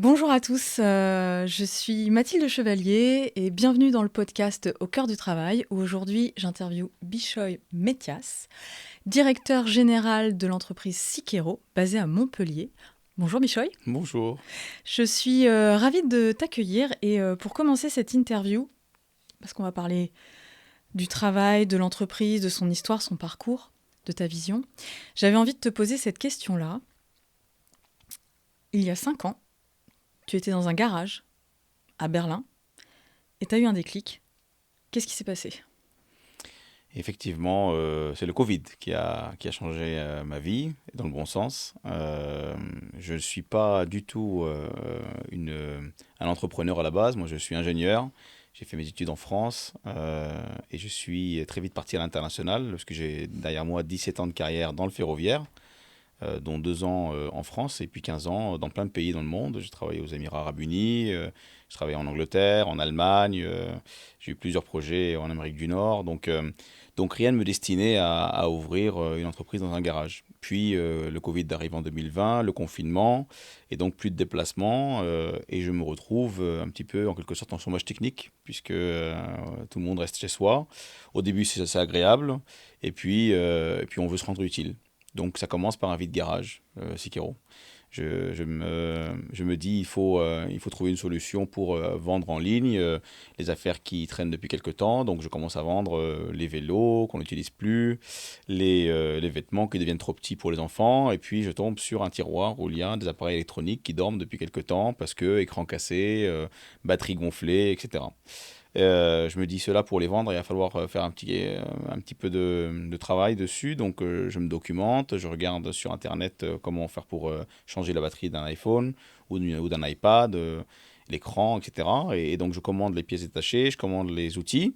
Bonjour à tous, je suis Mathilde Chevalier et bienvenue dans le podcast Au cœur du travail où aujourd'hui j'interviewe Bishoy Metias, directeur général de l'entreprise Sikero basée à Montpellier. Bonjour Bishoy. Bonjour. Je suis ravie de t'accueillir et pour commencer cette interview, parce qu'on va parler du travail, de l'entreprise, de son histoire, son parcours, de ta vision, j'avais envie de te poser cette question-là. Il y a 5 ans, tu étais dans un garage à Berlin et tu as eu un déclic. Qu'est-ce qui s'est passé ? Effectivement, c'est le Covid qui a changé ma vie, dans le bon sens. Je ne suis pas du tout un entrepreneur à la base. Moi, je suis ingénieur. J'ai fait mes études en France et je suis très vite parti à l'international parce que j'ai derrière moi 17 ans de carrière dans le ferroviaire, dont 2 ans en France et puis 15 ans dans plein de pays dans le monde. J'ai travaillé aux Émirats Arabes Unis, je travaillé en Angleterre, en Allemagne, j'ai eu plusieurs projets en Amérique du Nord. Donc rien ne me destinait à ouvrir une entreprise dans un garage. Puis le Covid arrive en 2020, le confinement, et donc plus de déplacements, et je me retrouve un petit peu en quelque sorte en chômage technique, puisque tout le monde reste chez soi. Au début c'est assez agréable, et puis on veut se rendre utile. Donc ça commence par un vide garage, Sikero. Je me dis, il faut trouver une solution pour vendre en ligne les affaires qui traînent depuis quelques temps. Donc je commence à vendre les vélos qu'on n'utilise plus, les vêtements qui deviennent trop petits pour les enfants. Et puis je tombe sur un tiroir où il y a des appareils électroniques qui dorment depuis quelques temps parce que écran cassé, batterie gonflée, etc. Je me dis cela pour les vendre, il va falloir faire un petit peu de travail dessus. Donc je me documente, je regarde sur Internet comment faire pour changer la batterie d'un iPhone ou d'un iPad, l'écran, etc. Et donc je commande les pièces détachées, je commande les outils.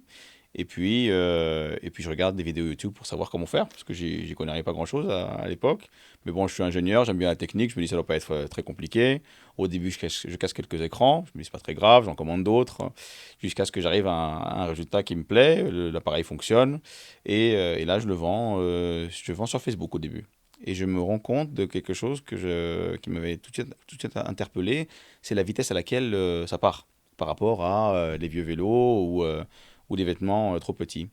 Et puis je regarde des vidéos YouTube pour savoir comment faire, parce que j'y connais pas grand-chose à l'époque. Mais bon, je suis ingénieur, j'aime bien la technique, je me dis ça doit pas être très compliqué. Au début, je casse quelques écrans, je me dis c'est pas très grave, j'en commande d'autres, jusqu'à ce que j'arrive à un résultat qui me plaît, l'appareil fonctionne, et là je vends sur Facebook au début. Et je me rends compte de quelque chose qui m'avait tout de suite interpellé, c'est la vitesse à laquelle ça part, par rapport à les vieux vélos ou des vêtements trop petits.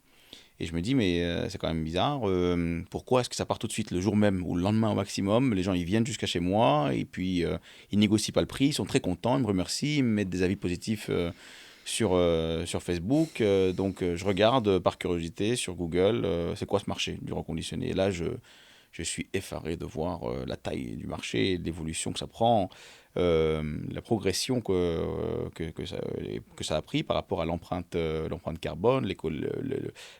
Et je me dis, mais c'est quand même bizarre, pourquoi est-ce que ça part tout de suite le jour même ou le lendemain au maximum? Les gens, ils viennent jusqu'à chez moi et puis ils négocient pas le prix, ils sont très contents, ils me remercient, ils me mettent des avis positifs sur Facebook. Donc je regarde par curiosité sur Google, c'est quoi ce marché du reconditionné. Et là, je suis effaré de voir la taille du marché, l'évolution que ça prend, la progression que ça a pris par rapport à l'empreinte carbone,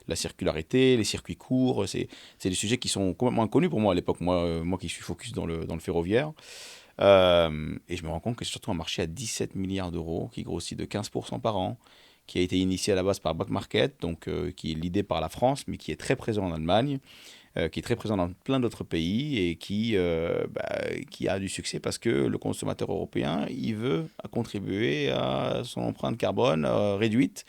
la circularité, les circuits courts. C'est des sujets qui sont complètement inconnus pour moi à l'époque, moi qui suis focus dans le ferroviaire. Et je me rends compte que c'est surtout un marché à 17 milliards d'euros qui grossit de 15% par an, qui a été initié à la base par Back Market, donc qui est l'idée par la France, mais qui est très présent en Allemagne, qui est très présent dans plein d'autres pays et qui a du succès parce que le consommateur européen, il veut contribuer à son empreinte carbone réduite,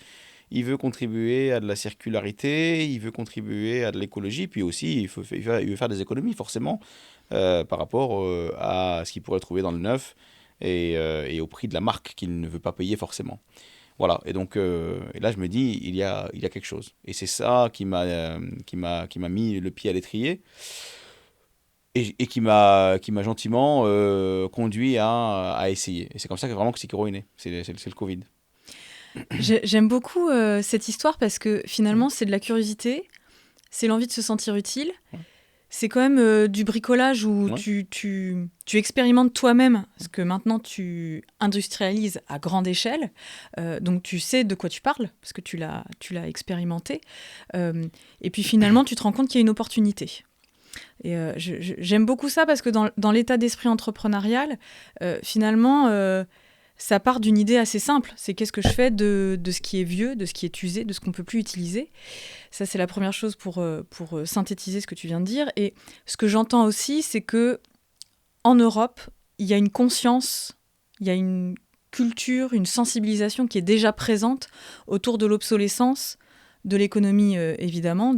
il veut contribuer à de la circularité, il veut contribuer à de l'écologie, puis aussi il veut faire des économies forcément par rapport à ce qu'il pourrait trouver dans le neuf et au prix de la marque qu'il ne veut pas payer forcément. Voilà, et donc et là je me dis, il y a quelque chose. Et c'est ça qui m'a mis le pied à l'étrier et qui m'a gentiment conduit à essayer. Et c'est comme ça que vraiment que Sekiro est né, c'est le Covid. J'aime beaucoup cette histoire parce que finalement, c'est de la curiosité, c'est l'envie de se sentir utile. Ouais. C'est quand même du bricolage où Ouais. tu expérimentes toi-même, parce que maintenant tu industrialises à grande échelle, donc tu sais de quoi tu parles, parce que tu l'as expérimenté. Et puis finalement, tu te rends compte qu'il y a une opportunité. Et j'aime beaucoup ça parce que dans l'état d'esprit entrepreneurial, finalement, ça part d'une idée assez simple. C'est qu'est-ce que je fais de ce qui est vieux, de ce qui est usé, de ce qu'on ne peut plus utiliser. Ça, c'est la première chose pour synthétiser ce que tu viens de dire. Et ce que j'entends aussi, c'est que en Europe, il y a une conscience, il y a une culture, une sensibilisation qui est déjà présente autour de l'obsolescence, de l'économie, évidemment,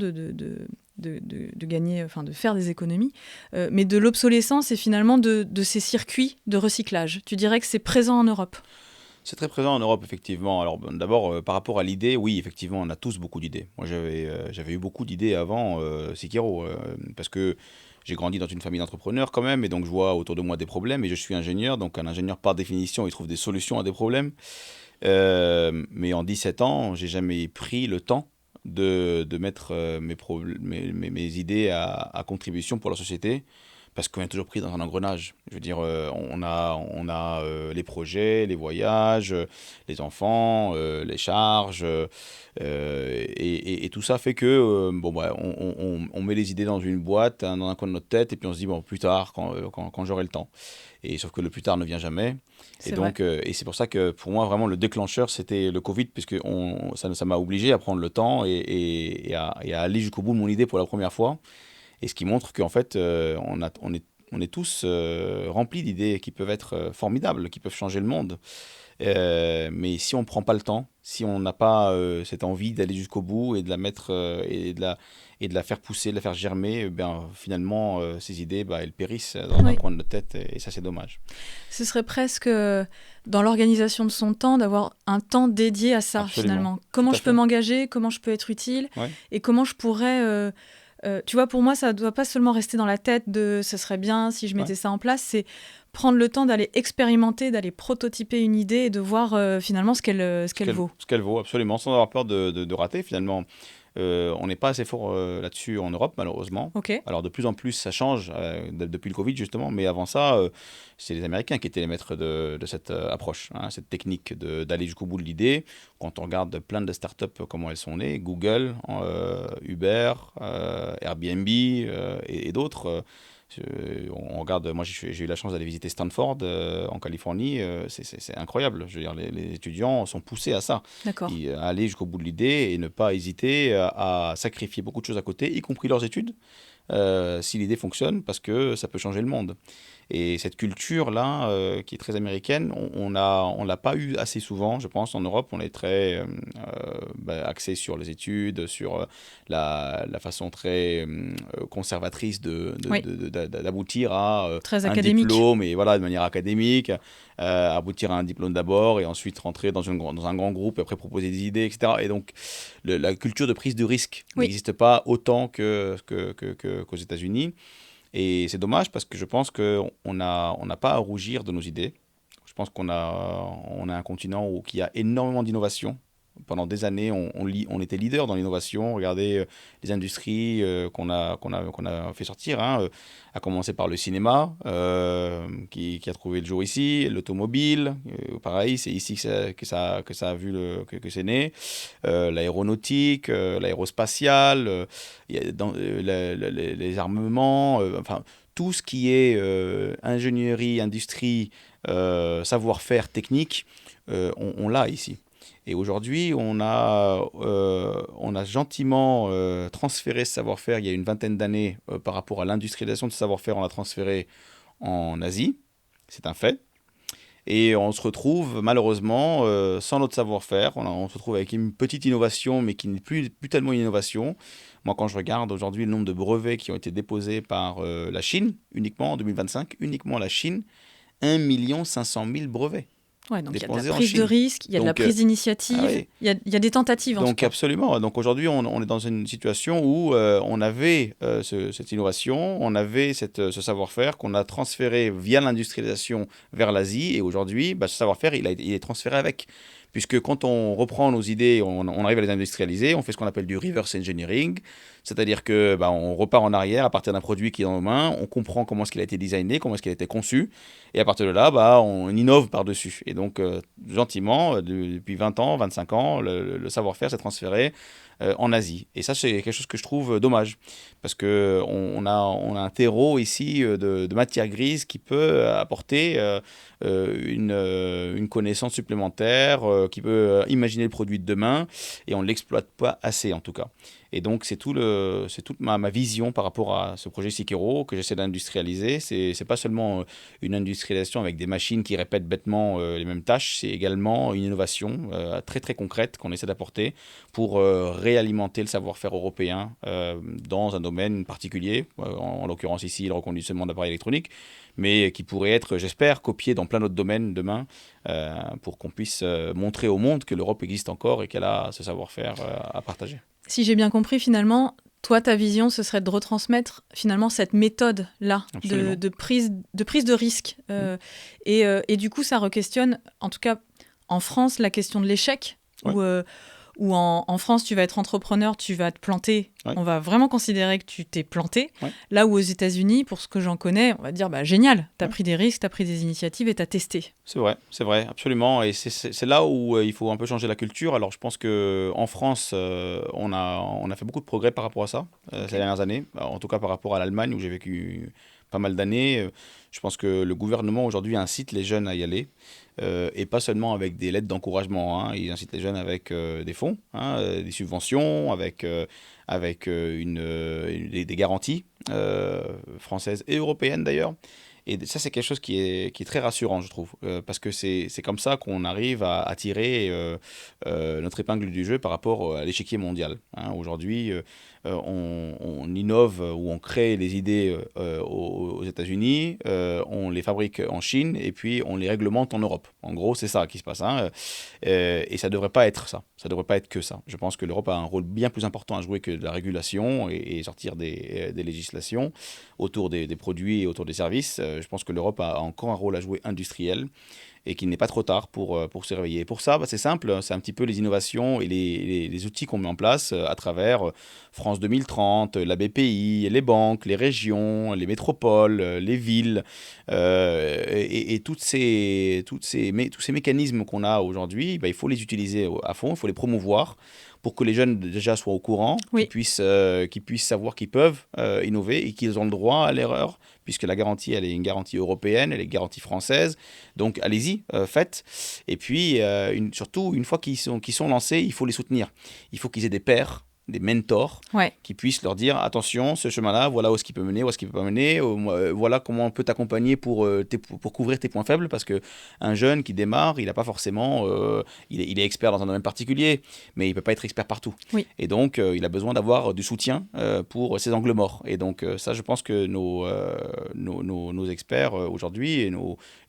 de gagner, enfin de faire des économies, mais de l'obsolescence et finalement de ces circuits de recyclage. Tu dirais que c'est présent en Europe? C'est très présent en Europe, effectivement. Alors, d'abord, par rapport à l'idée, oui, effectivement, on a tous beaucoup d'idées. Moi, j'avais eu beaucoup d'idées avant Sekiro, parce que j'ai grandi dans une famille d'entrepreneurs quand même, et donc je vois autour de moi des problèmes, et je suis ingénieur, donc un ingénieur, par définition, il trouve des solutions à des problèmes. Mais en 17 ans, j'ai jamais pris le temps de mettre mes idées à contribution pour la société, parce qu'on est toujours pris dans un engrenage. Je veux dire, on a les projets, les voyages, les enfants, les charges, et tout ça fait que bon, bah, on met les idées dans une boîte, hein, dans un coin de notre tête, et puis on se dit, bon, plus tard, quand j'aurai le temps. Et sauf que le plus tard ne vient jamais. Et C'est vrai. donc, et c'est pour ça que pour moi, vraiment, le déclencheur, c'était le Covid, puisque ça m'a obligé à prendre le temps et à aller jusqu'au bout de mon idée pour la première fois. Et ce qui montre qu'en fait, on est tous remplis d'idées qui peuvent être formidables, qui peuvent changer le monde. Mais si on ne prend pas le temps, si on n'a pas cette envie d'aller jusqu'au bout et de la mettre et de la faire pousser, de la faire germer, ben, finalement, ces idées, bah, elles périssent dans un Oui. coin de notre tête et ça, c'est dommage. Ce serait presque dans l'organisation de son temps, d'avoir un temps dédié à ça, Absolument. finalement. Tout Comment à je peux fait. m'engager, comment je peux être utile, Ouais. et comment je pourrais... tu vois, pour moi, ça ne doit pas seulement rester dans la tête de ce serait bien si je Ouais. mettais ça en place, c'est prendre le temps d'aller expérimenter, d'aller prototyper une idée et de voir finalement ce Ce qu'elle qu'elle vaut. ce qu'elle vaut, absolument, sans avoir peur de rater finalement. On n'est pas assez fort là-dessus en Europe, malheureusement. Ok. Alors de plus en plus, ça change depuis le Covid, justement, mais avant ça, c'est les Américains qui étaient les maîtres de cette approche, hein, cette technique d'aller jusqu'au bout de l'idée. Quand on regarde plein de startups, comment elles sont nées, Google, Uber, Airbnb et d'autres. On regarde, moi j'ai eu la chance d'aller visiter Stanford en Californie, c'est incroyable. Je veux dire, les étudiants sont poussés à ça, D'accord. à aller jusqu'au bout de l'idée et ne pas hésiter à sacrifier beaucoup de choses à côté, y compris leurs études, si l'idée fonctionne, parce que ça peut changer le monde. Et cette culture-là, qui est très américaine, on l'a pas eu assez souvent, je pense, en Europe. On est très axé sur les études, sur la façon très conservatrice Oui. d'aboutir à Très un académique. diplôme, et voilà, de manière académique, aboutir à un diplôme d'abord, et ensuite rentrer dans un grand groupe, et après proposer des idées, etc. Et donc, la culture de prise de risque Oui. n'existe pas autant qu'aux États-Unis. Et c'est dommage parce que je pense qu'on n'a pas à rougir de nos idées. Je pense qu'on a un continent qui a énormément d'innovation. Pendant des années, on était leader dans l'innovation. Regardez les industries qu'on a fait sortir, hein, à commencer par le cinéma, qui a trouvé le jour ici, l'automobile, pareil, c'est ici que ça a vu que c'est né, l'aéronautique, l'aérospatiale, les armements, enfin, tout ce qui est ingénierie, industrie, savoir-faire technique, on l'a ici. Et aujourd'hui, on a gentiment transféré ce savoir-faire il y a une vingtaine d'années par rapport à l'industrialisation de ce savoir-faire, on l'a transféré en Asie, c'est un fait. Et on se retrouve malheureusement sans notre savoir-faire. On se retrouve avec une petite innovation, mais qui n'est plus tellement une innovation. Moi, quand je regarde aujourd'hui le nombre de brevets qui ont été déposés par la Chine, uniquement en 2025, uniquement la Chine, 1 500 000 brevets Ouais, donc il y a de la déposés en prise de Chine. risque, il y a de la Donc, prise ah d'initiative, oui, il y a des tentatives en tout donc cas. absolument. Donc aujourd'hui, on est dans une situation où on avait cette innovation, on avait ce savoir-faire qu'on a transféré via l'industrialisation vers l'Asie. Et aujourd'hui, bah, ce savoir-faire, il est transféré avec. Puisque quand on reprend nos idées, on arrive à les industrialiser, on fait ce qu'on appelle du reverse engineering. C'est-à-dire que bah, on repart en arrière à partir d'un produit qui est dans nos mains, on comprend comment est-ce qu'il a été designé, comment est-ce qu'il a été conçu. Et à partir de là, bah, on innove par-dessus. Et donc, gentiment, depuis 20 ans, 25 ans, le savoir-faire s'est transféré en Asie. Et ça, c'est quelque chose que je trouve dommage. Parce qu'on a un terreau ici de matière grise qui peut apporter une connaissance supplémentaire, qui peut imaginer le produit de demain. Et on ne l'exploite pas assez, en tout cas. Et donc, c'est toute ma vision par rapport à ce projet Sekiro que j'essaie d'industrialiser. C'est pas seulement une industrialisation avec des machines qui répètent bêtement les mêmes tâches, c'est également une innovation très très concrète qu'on essaie d'apporter pour réalimenter le savoir-faire européen dans un domaine particulier, en l'occurrence ici le reconditionnement d'appareils électroniques, mais qui pourrait être, j'espère, copié dans plein d'autres domaines demain, pour qu'on puisse montrer au monde que l'Europe existe encore et qu'elle a ce savoir-faire à partager. Si j'ai bien compris, finalement, toi, ta vision, ce serait de retransmettre finalement cette méthode-là de prise de risque. Et du coup, ça re-questionne, en tout cas en France, la question de l'échec, où en France, tu vas être entrepreneur, tu vas te planter. Ouais. On va vraiment considérer que tu t'es planté. Ouais. Là où aux États-Unis, pour ce que j'en connais, on va dire génial, tu as pris des risques, tu as pris des initiatives et tu as testé. C'est vrai, absolument. Et c'est là où il faut un peu changer la culture. Alors, je pense qu'en France, on a fait beaucoup de progrès par rapport à ça ces dernières années. Alors, en tout cas, par rapport à l'Allemagne, où j'ai vécu pas mal d'années. Je pense que le gouvernement aujourd'hui incite les jeunes à y aller, et pas seulement avec des lettres d'encouragement. Hein. Il incite les jeunes avec des fonds, des subventions, avec des garanties françaises et européennes d'ailleurs. Et ça, c'est quelque chose qui est très rassurant, je trouve, parce que c'est comme ça qu'on arrive à tirer notre épingle du jeu par rapport à l'échiquier mondial. Hein. Aujourd'hui, on innove ou on crée les idées aux États-Unis, on les fabrique en Chine et puis on les réglemente en Europe. En gros, c'est ça qui se passe. Hein. Et ça ne devrait pas être ça. Ça ne devrait pas être que ça. Je pense que l'Europe a un rôle bien plus important à jouer que de la régulation et sortir des législations autour des produits et autour des services. Je pense que l'Europe a encore un rôle à jouer industriel et qu'il n'est pas trop tard pour se réveiller. Pour ça, c'est simple, c'est un petit peu les innovations et les outils qu'on met en place à travers France 2030, la BPI, les banques, les régions, les métropoles, les villes, et tous ces mécanismes qu'on a aujourd'hui, il faut les utiliser à fond, il faut les promouvoir pour que les jeunes déjà soient au courant, qu'ils puissent savoir qu'ils peuvent innover et qu'ils ont le droit à l'erreur, puisque la garantie, elle est une garantie européenne, elle est une garantie française. Donc allez-y, faites. Et puis, surtout, une fois qu'ils sont lancés, il faut les soutenir. Il faut qu'ils aient des pairs, des mentors, qui puissent leur dire attention, ce chemin-là, voilà où est-ce qu'il peut mener, où est-ce qu'il ne peut pas mener, voilà comment on peut t'accompagner pour couvrir tes points faibles, parce qu'un jeune qui démarre, il n'a pas forcément, il est expert dans un domaine particulier, mais il ne peut pas être expert partout. Oui. Et donc, il a besoin d'avoir du soutien pour ses angles morts. Et donc, ça, je pense que nos experts aujourd'hui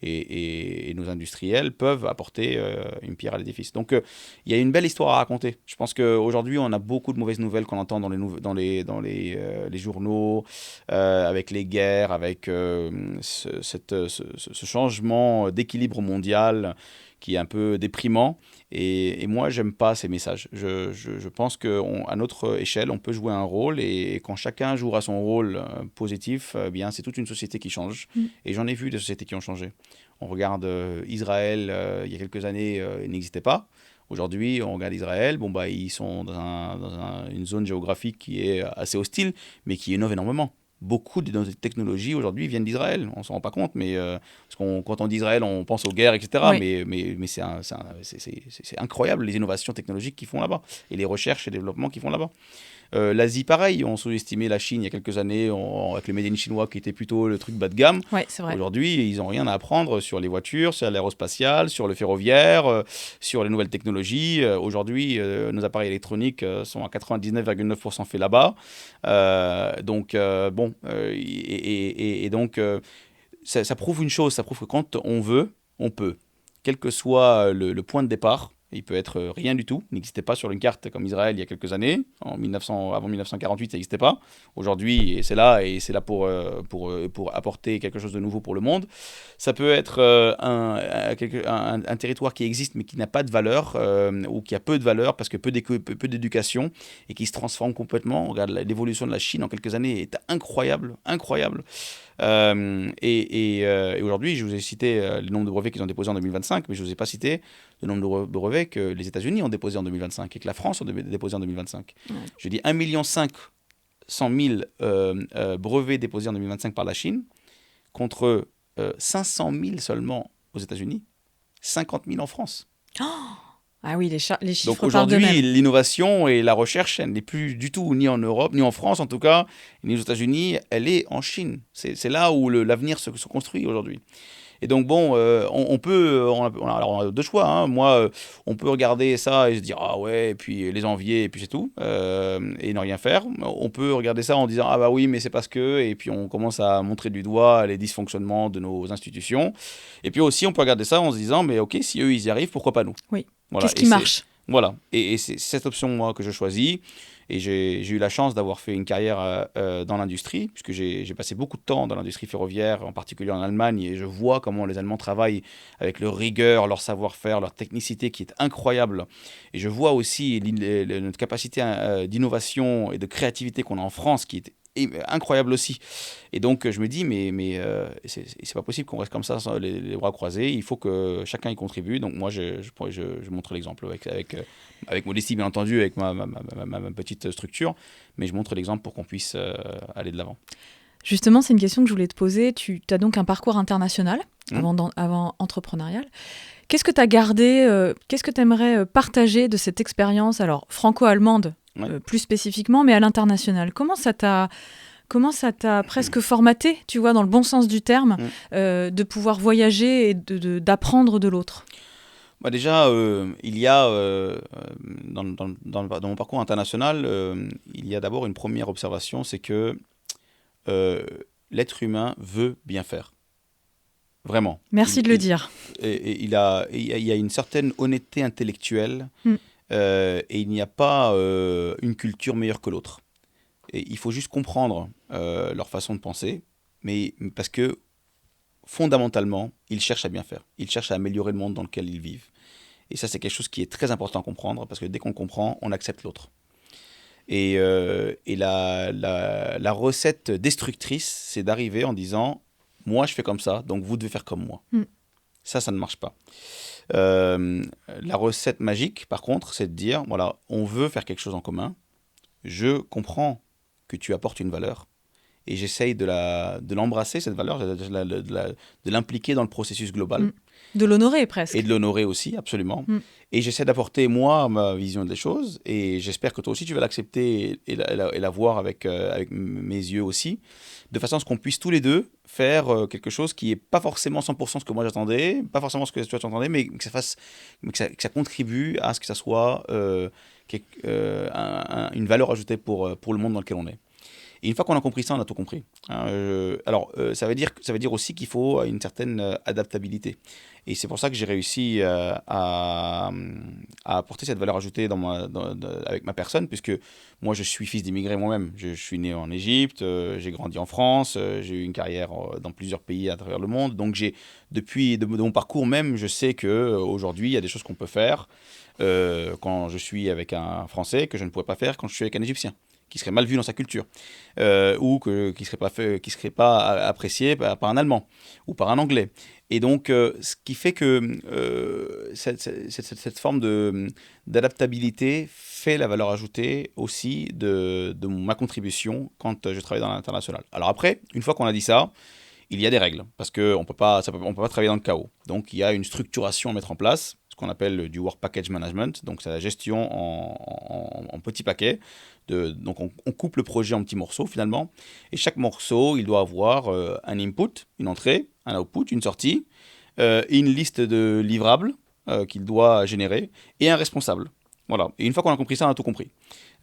et nos industriels peuvent apporter une pierre à l'édifice. Donc, il y a une belle histoire à raconter. Je pense qu'aujourd'hui, on a beaucoup de mauvaises nouvelles qu'on entend dans les journaux, avec les guerres, avec ce changement d'équilibre mondial qui est un peu déprimant. Et moi, j'aime pas ces messages. Je pense qu'à notre échelle, on peut jouer un rôle, et quand chacun jouera son rôle positif, bien, c'est toute une société qui change. Et j'en ai vu des sociétés qui ont changé. On regarde Israël, il y a quelques années, il n'existait pas. Aujourd'hui, on regarde Israël, ils sont dans une zone géographique qui est assez hostile, mais qui innove énormément. Beaucoup de nos technologies aujourd'hui viennent d'Israël. On ne s'en rend pas compte, mais parce quand on dit Israël, on pense aux guerres, etc. Oui. Mais c'est incroyable les innovations technologiques qu'ils font là-bas et les recherches et développements qu'ils font là-bas. L'Asie, pareil, on sous-estimait la Chine il y a quelques années avec le Made in chinois qui était plutôt le truc bas de gamme. Ouais, c'est vrai. Aujourd'hui, ils n'ont rien à apprendre sur les voitures, sur l'aérospatiale, sur le ferroviaire, sur les nouvelles technologies. Aujourd'hui, nos appareils électroniques sont à 99,9% faits là-bas. Donc, ça prouve une chose, ça prouve que quand on veut, on peut. Quel que soit le point de départ. Il peut être rien du tout, il n'existait pas sur une carte comme Israël il y a quelques années. Avant 1948, ça n'existait pas. Aujourd'hui, c'est là pour apporter quelque chose de nouveau pour le monde. Ça peut être un territoire qui existe mais qui n'a pas de valeur, ou qui a peu de valeur parce que peu d'éducation, et qui se transforme complètement. On regarde l'évolution de la Chine en quelques années est incroyable. Et aujourd'hui, je vous ai cité le nombre de brevets qu'ils ont déposés en 2025, mais je ne vous ai pas cité le nombre de brevets que les États-Unis ont déposés en 2025 et que la France a déposés en 2025. Ouais. Je dis 1,5 million brevets déposés en 2025 par la Chine, contre 500 000 seulement aux États-Unis, 50 000 en France. Oh, ah oui, les chiffres. Donc aujourd'hui, l'innovation et la recherche, elle n'est plus du tout ni en Europe, ni en France en tout cas, ni aux États-Unis, elle est en Chine. C'est là où l'avenir se construit aujourd'hui. Et donc, bon, on peut, alors on a deux choix, hein. Moi, on peut regarder ça et se dire, ah ouais, et puis les envier, et puis c'est tout, et ne rien faire. On peut regarder ça en disant, ah bah oui, mais c'est parce que, et puis on commence à montrer du doigt les dysfonctionnements de nos institutions. Et puis aussi, on peut regarder ça en se disant, mais ok, si eux, ils y arrivent, pourquoi pas nous? Oui. Voilà. Qu'est-ce qui marche? Voilà, et c'est cette option, moi, que je choisis. Et j'ai eu la chance d'avoir fait une carrière dans l'industrie, puisque j'ai passé beaucoup de temps dans l'industrie ferroviaire, en particulier en Allemagne, et je vois comment les Allemands travaillent avec leur rigueur, leur savoir-faire, leur technicité qui est incroyable. Et je vois aussi notre capacité d'innovation et de créativité qu'on a en France, qui est incroyable aussi. Et donc, je me dis, c'est pas possible qu'on reste comme ça, sans les bras croisés. Il faut que chacun y contribue. Donc, moi, je montre l'exemple avec modestie, bien entendu, avec ma petite structure. Mais je montre l'exemple pour qu'on puisse aller de l'avant. Justement, c'est une question que je voulais te poser. Tu as donc un parcours international avant entrepreneurial. Qu'est-ce que tu as gardé, qu'est-ce que tu aimerais partager de cette expérience, alors franco-allemande plus spécifiquement, mais à l'international? Comment ça t'a presque formaté, tu vois, dans le bon sens du terme, de pouvoir voyager et d'apprendre de l'autre? Bah déjà, il y a, dans mon parcours international, il y a d'abord une première observation, c'est que l'être humain veut bien faire. Vraiment. Merci de le dire. Et il y a une certaine honnêteté intellectuelle et il n'y a pas une culture meilleure que l'autre. Et il faut juste comprendre leur façon de penser, mais parce que fondamentalement, ils cherchent à bien faire. Ils cherchent à améliorer le monde dans lequel ils vivent. Et ça, c'est quelque chose qui est très important à comprendre, parce que dès qu'on le comprend, on accepte l'autre. Et la recette destructrice, c'est d'arriver en disant, moi, je fais comme ça, donc vous devez faire comme moi. Ça ne marche pas. La recette magique, par contre, c'est de dire, voilà, on veut faire quelque chose en commun. Je comprends que tu apportes une valeur et j'essaye de l'embrasser, cette valeur, de l'impliquer dans le processus global. De l'honorer presque. Et de l'honorer aussi, absolument. Et j'essaie d'apporter, moi, ma vision des choses et j'espère que toi aussi, tu vas l'accepter et la voir avec mes yeux aussi, de façon à ce qu'on puisse tous les deux faire quelque chose qui n'est pas forcément 100% ce que moi j'attendais, pas forcément ce que toi tu attendais, mais que ça contribue à ce que ça soit une valeur ajoutée pour le monde dans lequel on est. Et une fois qu'on a compris ça, on a tout compris. Ça veut dire aussi qu'il faut une certaine adaptabilité. Et c'est pour ça que j'ai réussi à apporter cette valeur ajoutée avec ma personne, puisque moi, je suis fils d'immigrés moi-même. Je suis né en Égypte, j'ai grandi en France, j'ai eu une carrière dans plusieurs pays à travers le monde. Donc, depuis de mon parcours même, je sais qu'aujourd'hui, il y a des choses qu'on peut faire quand je suis avec un Français que je ne pourrais pas faire quand je suis avec un Égyptien, qui serait mal vu dans sa culture, ou qui serait pas apprécié par un Allemand ou par un Anglais. Et donc, ce qui fait que cette forme d'adaptabilité fait la valeur ajoutée aussi de ma contribution quand je travaille dans l'international. Alors après, une fois qu'on a dit ça, il y a des règles, parce qu'on ne peut pas travailler dans le chaos. Donc, il y a une structuration à mettre en place, ce qu'on appelle du Work Package Management, donc c'est la gestion en petits paquets. Donc, on coupe le projet en petits morceaux, finalement, et chaque morceau, il doit avoir un input, une entrée, un output, une sortie, une liste de livrables qu'il doit générer, et un responsable. Voilà. Et une fois qu'on a compris ça, on a tout compris.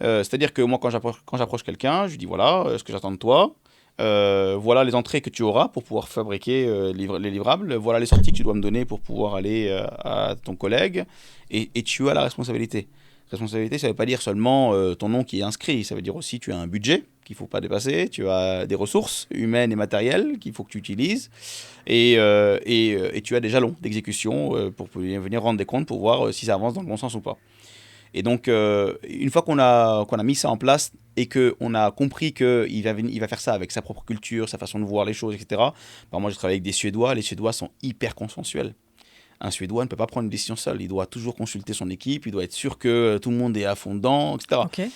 C'est-à-dire que moi, quand j'approche quelqu'un, je lui dis, voilà ce que j'attends de toi. Voilà les entrées que tu auras pour pouvoir fabriquer les livrables, voilà les sorties que tu dois me donner pour pouvoir aller à ton collègue, et tu as la responsabilité. Responsabilité, ça ne veut pas dire seulement ton nom qui est inscrit, ça veut dire aussi tu as un budget qu'il ne faut pas dépasser, tu as des ressources humaines et matérielles qu'il faut que tu utilises, et tu as des jalons d'exécution pour venir rendre des comptes pour voir si ça avance dans le bon sens ou pas. Et donc, une fois qu'on a mis ça en place et qu'on a compris qu'il va faire ça avec sa propre culture, sa façon de voir les choses, etc. Moi, j'ai travaillé avec des Suédois. Les Suédois sont hyper consensuels. Un Suédois ne peut pas prendre une décision seul. Il doit toujours consulter son équipe. Il doit être sûr que tout le monde est à fond dedans, etc. Okay.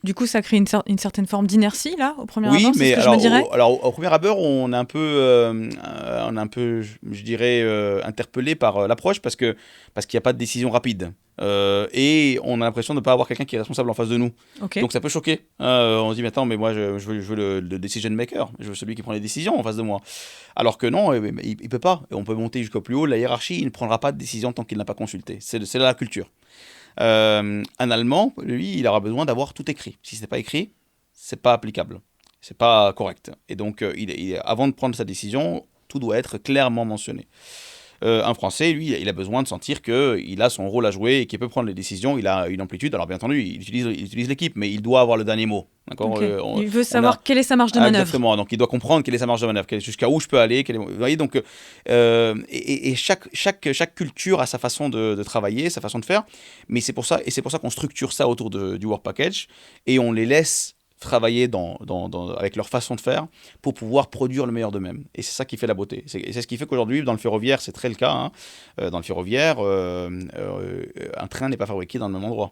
Du coup, ça crée une certaine forme d'inertie, là, au premier Oui, abord, c'est mais ce que je me dirais. au premier abord, on est un peu, je dirais, interpellé par l'approche parce qu'il n'y a pas de décision rapide. Et on a l'impression de ne pas avoir quelqu'un qui est responsable en face de nous. Ok. Donc ça peut choquer. On se dit, mais attends, mais moi, je veux le decision maker. Je veux celui qui prend les décisions en face de moi. Alors que non, il ne peut pas. On peut monter jusqu'au plus haut. La hiérarchie, il ne prendra pas de décision tant qu'il n'a pas consulté. C'est la culture. Un Allemand, lui, il aura besoin d'avoir tout écrit. Si ce n'est pas écrit, c'est pas applicable. C'est pas correct. Et donc, avant de prendre sa décision, tout doit être clairement mentionné. Un Français, lui, il a besoin de sentir qu'il a son rôle à jouer et qu'il peut prendre les décisions. Il a une amplitude. Alors, bien entendu, il utilise l'équipe, mais il doit avoir le dernier mot. D'accord. Ok. Il veut savoir quelle est sa marge de manœuvre. Exactement. Donc, il doit comprendre quelle est sa marge de manœuvre, jusqu'à où je peux aller. Vous voyez, donc, et chaque culture a sa façon de travailler, sa façon de faire. Mais c'est pour ça qu'on structure ça autour du Work Package et on les laisse travailler avec leur façon de faire pour pouvoir produire le meilleur d'eux-mêmes. Et c'est ça qui fait la beauté. Et c'est ce qui fait qu'aujourd'hui, dans le ferroviaire, c'est très le cas. Hein. Dans le ferroviaire, un train n'est pas fabriqué dans le même endroit.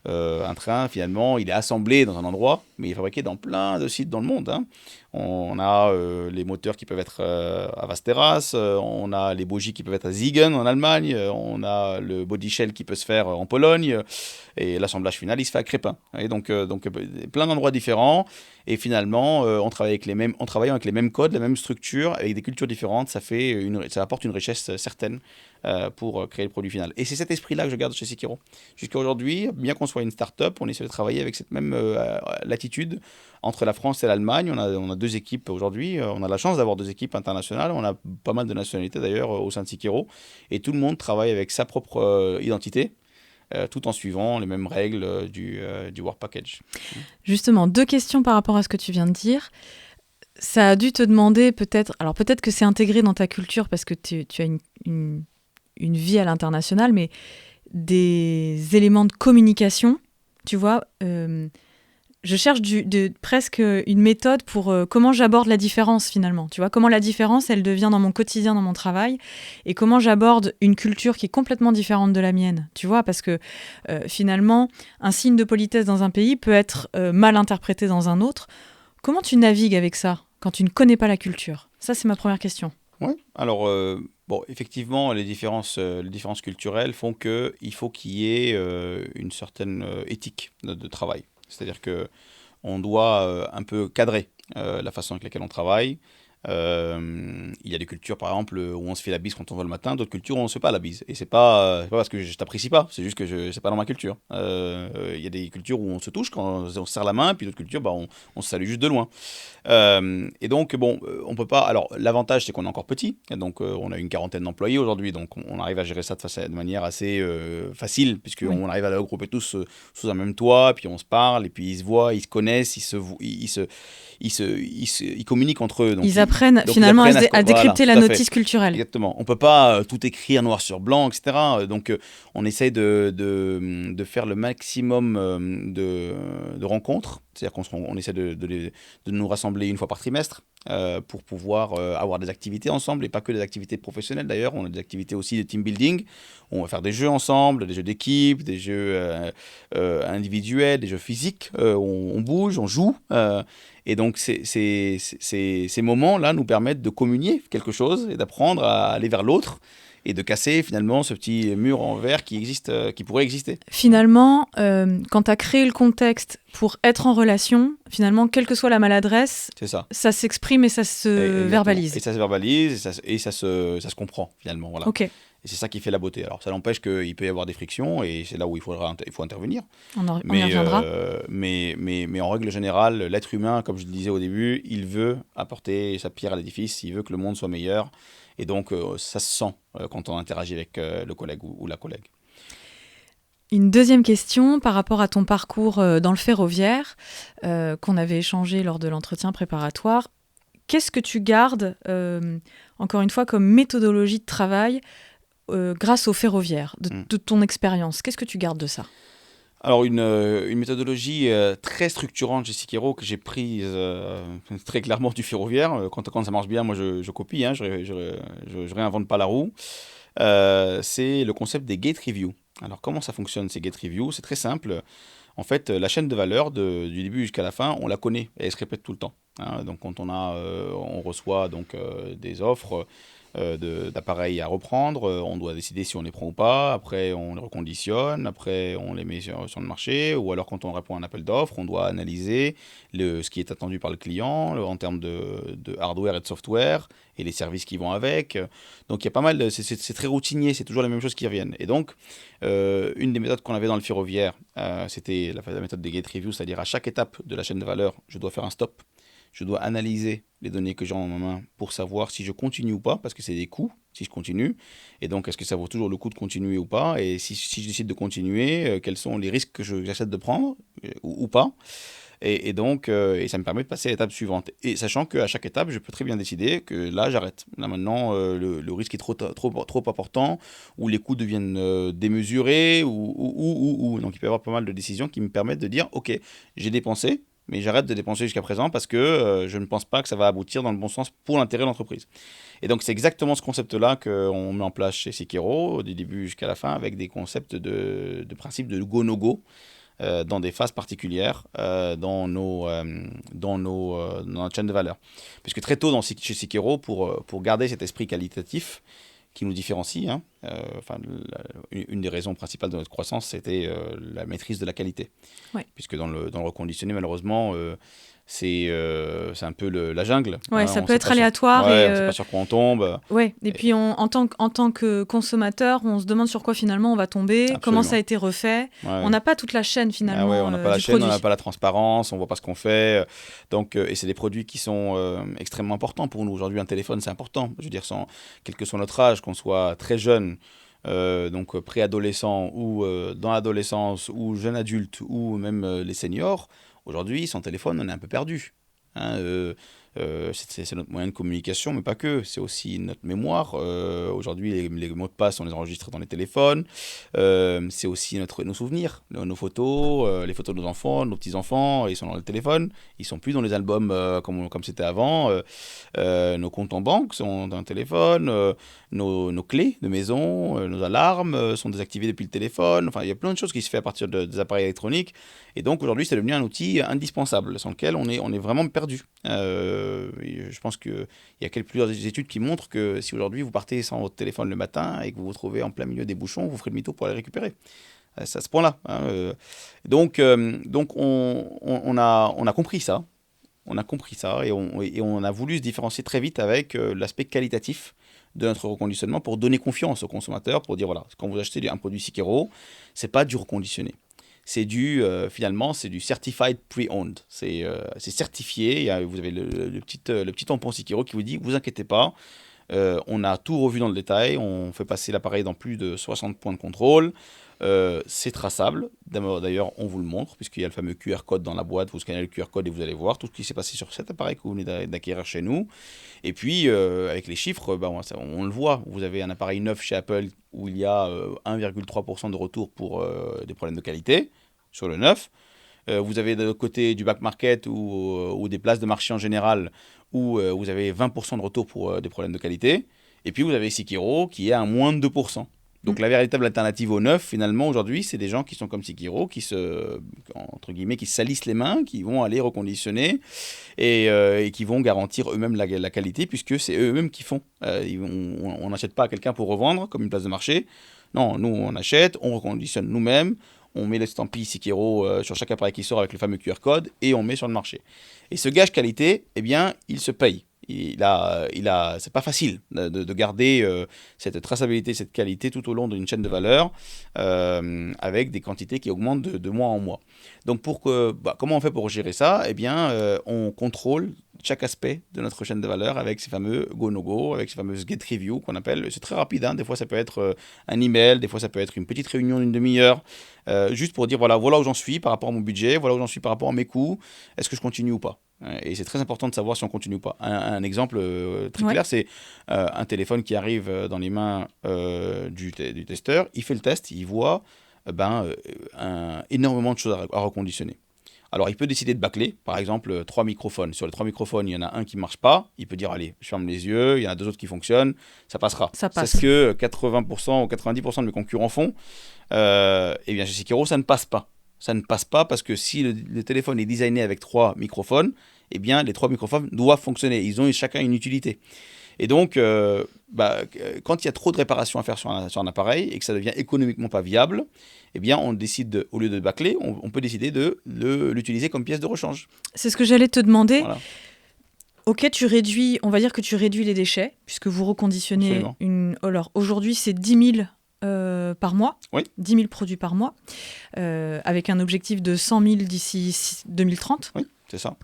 Un train, finalement, il est assemblé dans un endroit, mais il est fabriqué dans plein de sites dans le monde. Hein. On a les moteurs qui peuvent être à Västerås, on a les bogies qui peuvent être à Siegen en Allemagne, on a le body shell qui peut se faire en Pologne, et l'assemblage final, il se fait à Crépin. Et donc plein d'endroits différents. Et finalement, en travaillant avec les mêmes codes, la même structure, avec des cultures différentes, ça apporte une richesse certaine pour créer le produit final. Et c'est cet esprit-là que je garde chez Sekiro. Jusqu'à aujourd'hui, bien qu'on soit une start-up, on essaie de travailler avec cette même latitude entre la France et l'Allemagne. On a deux équipes aujourd'hui. On a la chance d'avoir deux équipes internationales. On a pas mal de nationalités d'ailleurs au sein de Sekiro. Et tout le monde travaille avec sa propre identité. Tout en suivant les mêmes règles du Work Package. Justement, 2 questions par rapport à ce que tu viens de dire. Ça a dû te demander peut-être que c'est intégré dans ta culture parce que tu as une vie à l'international, mais des éléments de communication, tu vois. Je cherche presque une méthode pour comment j'aborde la différence finalement. Tu vois, comment la différence, elle devient dans mon quotidien, dans mon travail, et comment j'aborde une culture qui est complètement différente de la mienne. Tu vois, parce que finalement, un signe de politesse dans un pays peut être mal interprété dans un autre. Comment tu navigues avec ça quand tu ne connais pas la culture ? Ça, c'est ma première question. Oui, alors, effectivement, les différences culturelles font qu'il faut qu'il y ait une certaine éthique de travail. C'est-à-dire qu'on doit un peu cadrer la façon avec laquelle on travaille. Il y a des cultures, par exemple, où on se fait la bise quand on va le matin, d'autres cultures où on ne se fait pas la bise. Et c'est pas parce que je t'apprécie pas, c'est juste que c'est pas dans ma culture. Il y a des cultures où on se touche quand on se serre la main, puis d'autres cultures, on se salue juste de loin. Et donc, on peut pas. Alors, l'avantage, c'est qu'on est encore petit. Et donc, on a une quarantaine d'employés aujourd'hui. Donc, on arrive à gérer ça de manière assez facile, puisqu'on arrive à les regrouper tous sous un même toit, puis on se parle, et puis ils se voient, ils se connaissent, ils communiquent entre eux. Donc, ils apprennent finalement à décrypter la notice culturelle. Exactement. On ne peut pas tout écrire noir sur blanc, etc. Donc, on essaye de faire le maximum de rencontres. C'est-à-dire qu'on essaie de nous rassembler une fois par trimestre pour pouvoir avoir des activités ensemble, et pas que des activités professionnelles d'ailleurs. On a des activités aussi de team building. On va faire des jeux ensemble, des jeux d'équipe, des jeux individuels, des jeux physiques. On bouge, on joue. Et donc, ces moments-là nous permettent de communier quelque chose et d'apprendre à aller vers l'autre et de casser finalement ce petit mur en verre qui pourrait exister. Finalement, quand tu as créé le contexte pour être en relation, finalement, quelle que soit la maladresse, ça s'exprime et ça se verbalise. Et ça se verbalise et ça se comprend finalement. Voilà. Ok. Et c'est ça qui fait la beauté. Alors, ça n'empêche qu'il peut y avoir des frictions, et c'est là où il faut intervenir. On y reviendra. Mais en règle générale, l'être humain, comme je le disais au début, il veut apporter sa pierre à l'édifice, il veut que le monde soit meilleur. Et donc, ça se sent quand on interagit avec le collègue ou la collègue. Une deuxième question par rapport à ton parcours dans le ferroviaire, qu'on avait échangé lors de l'entretien préparatoire. Qu'est-ce que tu gardes, encore une fois, comme méthodologie de travail grâce au ferroviaire, de ton expérience? Qu'est-ce que tu gardes de ça? Alors, une méthodologie très structurante chez Sekiro que j'ai prise très clairement du ferroviaire. Quand ça marche bien, moi je copie, je réinvente pas la roue. C'est le concept des gate review. Alors, comment ça fonctionne ces Get Review? C'est très simple. En fait, la chaîne de valeur du début jusqu'à la fin, on la connaît et elle se répète tout le temps. Hein. Donc, quand on reçoit donc, des offres d'appareils à reprendre, on doit décider si on les prend ou pas. Après, on les reconditionne. Après, on les met sur le marché. Ou alors, quand on répond à un appel d'offres, on doit analyser ce qui est attendu par le client en termes de hardware et de software et les services qui vont avec. Donc, il y a pas mal c'est très routinier. C'est toujours les mêmes choses qui reviennent. Et donc, une des méthodes qu'on avait dans le ferroviaire, c'était la méthode des gate reviews, c'est-à-dire à chaque étape de la chaîne de valeur, je dois faire un stop. Je dois analyser les données que j'ai en ma main pour savoir si je continue ou pas, parce que c'est des coûts si je continue. Et donc, est-ce que ça vaut toujours le coup de continuer ou pas? Et si je décide de continuer, quels sont les risques que j'accepte de prendre ou pas? Et donc, ça me permet de passer à l'étape suivante. Et sachant qu'à chaque étape, je peux très bien décider que là, j'arrête. Là, maintenant, le risque est trop important, ou les coûts deviennent démesurés, Donc, il peut y avoir pas mal de décisions qui me permettent de dire, OK, j'ai dépensé, mais j'arrête de dépenser jusqu'à présent parce que je ne pense pas que ça va aboutir dans le bon sens pour l'intérêt de l'entreprise. Et donc, c'est exactement ce concept-là qu'on met en place chez Sekiro, du début jusqu'à la fin, avec des concepts de principe de go-no-go dans des phases particulières dans notre chaîne de valeur. Puisque très tôt chez Sekiro, pour garder cet esprit qualitatif qui nous différencie, hein, une des raisons principales de notre croissance, c'était la maîtrise de la qualité. Ouais. Puisque dans le reconditionné, malheureusement, c'est un peu la jungle. Ouais, Hein, ça peut être aléatoire. On ne sait pas sur quoi on tombe. Ouais, et puis en tant que consommateur, on se demande sur quoi finalement on va tomber, Absolument. comment ça a été refait. Ouais. On n'a pas toute la chaîne finalement. On n'a pas la du chaîne, produit. on n'a pas la transparence, on ne voit pas ce qu'on fait. Donc, et c'est des produits qui sont extrêmement importants pour nous. Aujourd'hui, un téléphone, c'est important. Je veux dire, quel que soit notre âge, qu'on soit très jeune, donc préadolescent ou dans l'adolescence ou jeune adulte ou même les seniors, aujourd'hui, sans téléphone, on est un peu perdu. Hein, c'est notre moyen de communication, mais pas que. C'est aussi notre mémoire. Aujourd'hui, les mots de passe, on les enregistre dans les téléphones. C'est aussi nos souvenirs, nos photos, les photos de nos enfants, de nos petits-enfants, ils sont dans le téléphone. Ils sont plus dans les albums comme c'était avant. Nos comptes en banque sont dans le téléphone. Nos clés de maison, nos alarmes sont désactivées depuis le téléphone. Enfin, il y a plein de choses qui se font à partir des appareils électroniques. Et donc, aujourd'hui, c'est devenu un outil indispensable, sans lequel on est vraiment perdu. Je pense qu'il y a plusieurs études qui montrent que si aujourd'hui vous partez sans votre téléphone le matin et que vous vous trouvez en plein milieu des bouchons, vous ferez demi-tour pour aller récupérer. C'est à ce point-là. Hein. Donc on a compris ça. On a compris ça et on a voulu se différencier très vite avec l'aspect qualitatif de notre reconditionnement pour donner confiance aux consommateurs, pour dire voilà, quand vous achetez un produit Sekiro, c'est pas du reconditionné. C'est finalement, c'est du certified pre-owned. C'est certifié. Vous avez le petit tampon Sekiro qui vous dit, vous inquiétez pas, on a tout revu dans le détail, on fait passer l'appareil dans plus de 60 points de contrôle. C'est traçable. D'ailleurs, on vous le montre, puisqu'il y a le fameux QR code dans la boîte. Vous scannez le QR code et vous allez voir tout ce qui s'est passé sur cet appareil que vous venez d'acquérir chez nous. Et puis, avec les chiffres, on le voit. Vous avez un appareil neuf chez Apple où il y a 1,3% de retour pour des problèmes de qualité sur le neuf. Vous avez de l'autre côté du back market ou des places de marché en général où vous avez 20% de retour pour des problèmes de qualité. Et puis, vous avez Sekiro qui est à moins de 2%. Donc la véritable alternative au neuf, finalement, aujourd'hui, c'est des gens qui sont comme Sekiro, qui entre guillemets, qui se salissent les mains, qui vont aller reconditionner et qui vont garantir eux-mêmes la qualité, puisque c'est eux-mêmes qui font. On n'achète pas à quelqu'un pour revendre, comme une place de marché. Non, nous, on achète, on reconditionne nous-mêmes, on met l'estampille Sekiro sur chaque appareil qui sort avec le fameux QR code et on met sur le marché. Et ce gage qualité, eh bien, il se paye. C'est pas facile de garder cette traçabilité, cette qualité tout au long d'une chaîne de valeur avec des quantités qui augmentent de mois en mois. Donc comment on fait pour gérer ça? Eh bien, on contrôle chaque aspect de notre chaîne de valeur avec ces fameux go-no-go, avec ces fameuses get review qu'on appelle. C'est très rapide, hein. Des fois ça peut être un email, des fois ça peut être une petite réunion d'une demi-heure, juste pour dire voilà où j'en suis par rapport à mon budget, voilà où j'en suis par rapport à mes coûts, est-ce que je continue ou pas? Et c'est très important de savoir si on continue ou pas. Un exemple très clair, c'est un téléphone qui arrive dans les mains du testeur, il fait le test, il voit énormément de choses à reconditionner. Alors, il peut décider de bâcler. Par exemple, 3 microphones. Sur les 3 microphones, il y en a un qui ne marche pas. Il peut dire, allez, je ferme les yeux. Il y en a 2 autres qui fonctionnent. Ça passera. Ça C'est passe. ce que 80% ou 90% de mes concurrents font. Eh bien, chez Sekiro, ça ne passe pas. Ça ne passe pas parce que si le téléphone est designé avec 3 microphones, eh bien, les 3 microphones doivent fonctionner. Ils ont chacun une utilité. Et donc, quand il y a trop de réparations à faire sur un appareil et que ça devient économiquement pas viable, eh bien, on décide, au lieu de bâcler, on peut décider de l'utiliser comme pièce de rechange. C'est ce que j'allais te demander. Voilà. Ok, on va dire que tu réduis les déchets, puisque vous reconditionnez alors, aujourd'hui, c'est 10 000 par mois, oui. 10 000 produits par mois, avec un objectif de 100 000 d'ici 2030. Oui, c'est ça.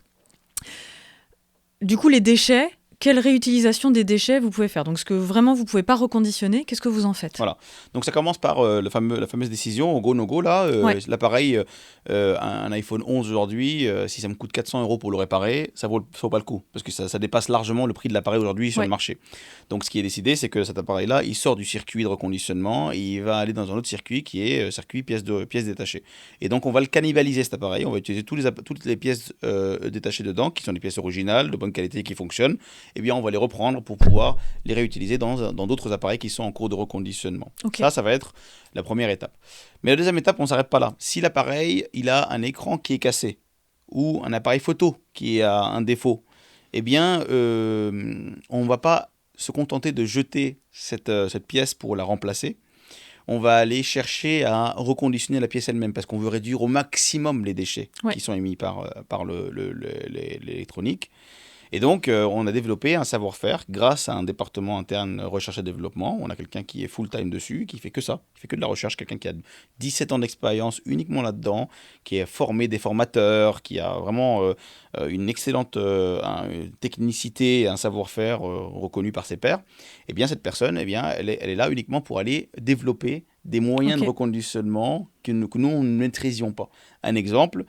Du coup, les déchets, quelle réutilisation des déchets vous pouvez faire? Donc, ce que vraiment vous ne pouvez pas reconditionner, qu'est-ce que vous en faites? Voilà. Donc, ça commence par la fameuse décision, au go, no go, là. L'appareil, un iPhone 11 aujourd'hui, si ça me coûte 400 € pour le réparer, ça vaut pas le coup. Parce que ça dépasse largement le prix de l'appareil aujourd'hui sur le marché. Donc, ce qui est décidé, c'est que cet appareil-là, il sort du circuit de reconditionnement et il va aller dans un autre circuit qui est circuit pièces détachées. Et donc, on va le cannibaliser, cet appareil. On va utiliser toutes les pièces détachées dedans, qui sont des pièces originales, de bonne qualité, qui fonctionnent. Eh bien, on va les reprendre pour pouvoir les réutiliser dans d'autres appareils qui sont en cours de reconditionnement. Okay. Ça va être la première étape. Mais la deuxième étape, on ne s'arrête pas là. Si l'appareil, il a un écran qui est cassé ou un appareil photo qui a un défaut, eh bien, on ne va pas se contenter de jeter cette pièce pour la remplacer. On va aller chercher à reconditionner la pièce elle-même parce qu'on veut réduire au maximum les déchets qui sont émis par l'électronique. Et donc, on a développé un savoir-faire grâce à un département interne recherche et développement. On a quelqu'un qui est full-time dessus, qui fait que ça, qui fait que de la recherche, quelqu'un qui a 17 ans d'expérience uniquement là-dedans, qui est formé des formateurs, qui a vraiment une excellente technicité et un savoir-faire reconnu par ses pairs. Eh bien, cette personne, elle est là uniquement pour aller développer des moyens de reconditionnement que nous, nous ne maîtrisions pas. Un exemple,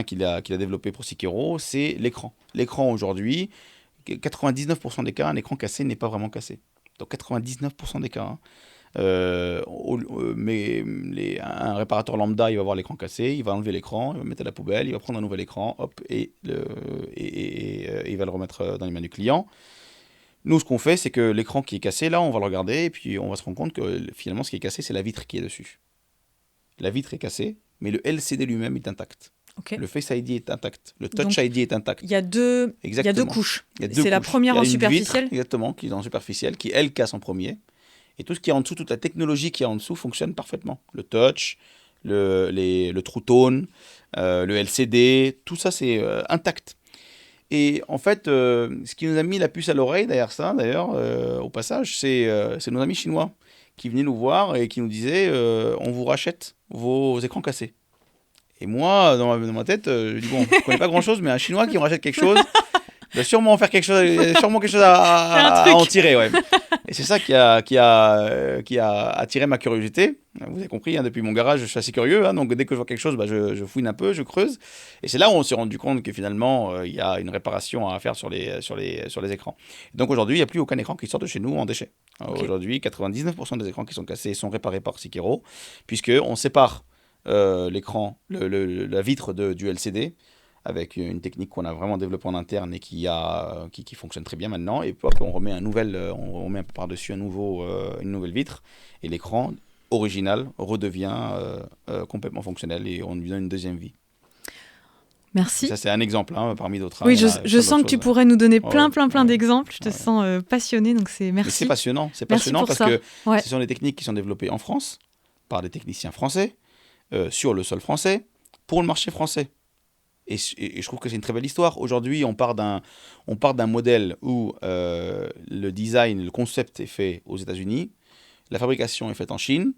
qu'il a développé pour Sekiro, c'est l'écran. L'écran aujourd'hui, 99% des cas, un écran cassé n'est pas vraiment cassé. Donc 99% des cas. Un réparateur lambda, il va voir l'écran cassé, il va enlever l'écran, il va le mettre à la poubelle, il va prendre un nouvel écran, hop, et il va le remettre dans les mains du client. Nous, ce qu'on fait, c'est que l'écran qui est cassé, là, on va le regarder, et puis on va se rendre compte que finalement, ce qui est cassé, c'est la vitre qui est dessus. La vitre est cassée, mais le LCD lui-même est intact. Okay. Le Face ID est intact, le Touch ID est intact. Il y a deux couches. C'est la première en superficielle. Exactement, qui est en superficielle, qui elle casse en premier. Et tout ce qui est en dessous, toute la technologie qui est en dessous fonctionne parfaitement. Le Touch, le True Tone, le LCD, tout ça c'est intact. Et en fait, ce qui nous a mis la puce à l'oreille derrière ça, au passage, c'est nos amis chinois qui venaient nous voir et qui nous disaient on vous rachète vos écrans cassés. Et moi, dans ma tête, je dis bon, je ne connais pas grand-chose, mais un Chinois qui me rachète quelque chose, il va sûrement faire quelque chose, à en tirer. Ouais. Et c'est ça qui a attiré ma curiosité. Vous avez compris, depuis mon garage, je suis assez curieux. Donc dès que je vois quelque chose, je fouine un peu, je creuse. Et c'est là où on s'est rendu compte que finalement, il y a une réparation à faire sur les écrans. Et donc aujourd'hui, il n'y a plus aucun écran qui sort de chez nous en déchets. Okay. Aujourd'hui, 99% des écrans qui sont cassés sont réparés par Sekiro, puisqu'on sépare l'écran, la vitre du LCD avec une technique qu'on a vraiment développée en interne et qui fonctionne très bien maintenant, et hop, on remet on remet un peu par-dessus une nouvelle vitre et l'écran original redevient complètement fonctionnel et on lui donne une deuxième vie. Merci. Ça, c'est un exemple parmi d'autres. Oui, je sens que tu pourrais nous donner plein d'exemples. Je te sens passionné, donc merci. Mais c'est passionnant parce que ce sont des techniques qui sont développées en France par des techniciens français, sur le sol français, pour le marché français. Et je trouve que c'est une très belle histoire. Aujourd'hui, on part d'un modèle où le design, le concept est fait aux États-Unis, la fabrication est faite en Chine,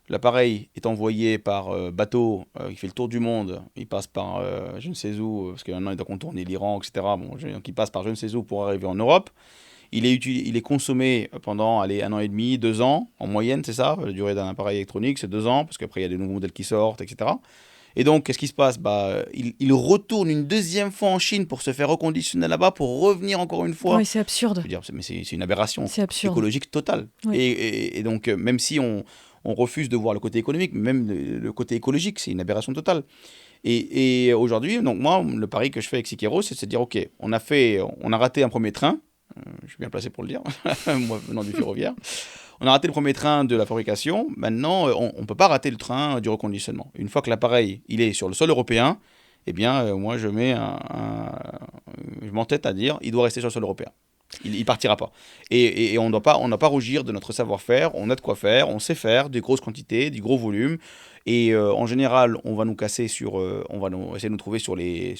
l'appareil est envoyé par bateau, il fait le tour du monde, il passe par je ne sais où, parce que maintenant il doit contourner l'Iran, etc. Donc il passe par je ne sais où pour arriver en Europe. Il est consommé pendant 1 an et demi, 2 ans, en moyenne, c'est ça. La durée d'un appareil électronique, c'est 2 ans, parce qu'après, il y a des nouveaux modèles qui sortent, etc. Et donc, qu'est-ce qui se passe ? Il retourne une deuxième fois en Chine pour se faire reconditionner là-bas, pour revenir encore une fois. Oui, c'est absurde. Je veux dire, mais c'est une aberration écologique totale. Oui. Et donc, même si on on refuse de voir le côté économique, même le côté écologique, c'est une aberration totale. Et aujourd'hui, donc moi, le pari que je fais avec Sikero, c'est de se dire, ok, on a raté un premier train, je suis bien placé pour le dire, moi venant du ferroviaire. On a raté le premier train de la fabrication. Maintenant, on ne peut pas rater le train du reconditionnement. Une fois que l'appareil il est sur le sol européen, eh bien, moi, je m'entête à dire, il doit rester sur le sol européen. Il partira pas. Et on ne doit pas rougir de notre savoir-faire. On a de quoi faire. On sait faire des grosses quantités, du gros volume. Et en général, on va nous casser on va essayer de nous trouver sur les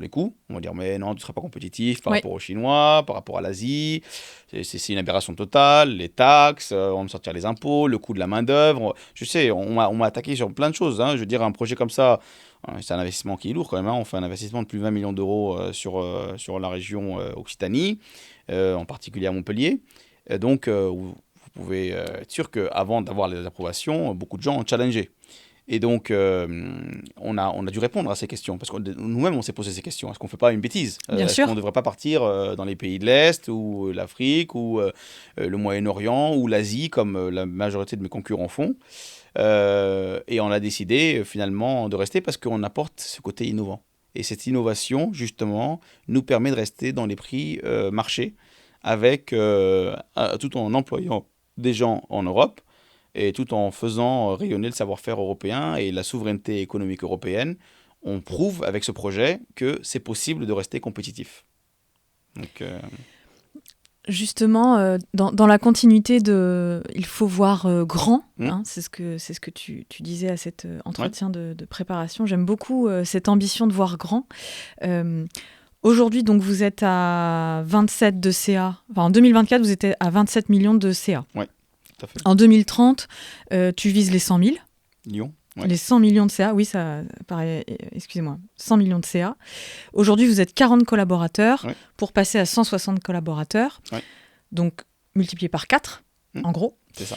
coûts. On va dire, mais non, tu ne seras pas compétitif par rapport aux Chinois, par rapport à l'Asie. C'est une aberration totale. Les taxes, on va me sortir les impôts, le coût de la main-d'œuvre. Je sais, on m'a attaqué sur plein de choses. Hein. Je veux dire, un projet comme ça, c'est un investissement qui est lourd quand même. Hein. On fait un investissement de plus de 20 millions d'euros sur la région Occitanie, en particulier à Montpellier. Donc, vous pouvez être sûr qu'avant d'avoir les approbations, beaucoup de gens ont challengé. Et donc, on a dû répondre à ces questions, parce que nous-mêmes, on s'est posé ces questions. Est-ce qu'on ne fait pas une bêtise ? Est-ce qu'on ne devrait pas partir dans les pays de l'Est, ou l'Afrique, ou le Moyen-Orient, ou l'Asie, comme la majorité de mes concurrents font ? Et on a décidé finalement de rester parce qu'on apporte ce côté innovant. Et cette innovation, justement, nous permet de rester dans les prix marché, tout en employant des gens en Europe, et tout en faisant rayonner le savoir-faire européen et la souveraineté économique européenne. On prouve avec ce projet que c'est possible de rester compétitif. Donc, justement, dans la continuité il faut voir grand, hein, c'est ce que tu disais à cet entretien de préparation. J'aime beaucoup cette ambition de voir grand. Aujourd'hui, donc, vous êtes à 27 de CA. Enfin, en 2024, vous étiez à 27 millions de CA. Oui. Fait. En 2030, tu vises les 100 000. Lyon. Ouais. Les 100 millions de CA, oui, ça paraît, excusez-moi, 100 millions de CA. Aujourd'hui, vous êtes 40 collaborateurs pour passer à 160 collaborateurs. Donc, multiplié par 4, en gros. C'est ça.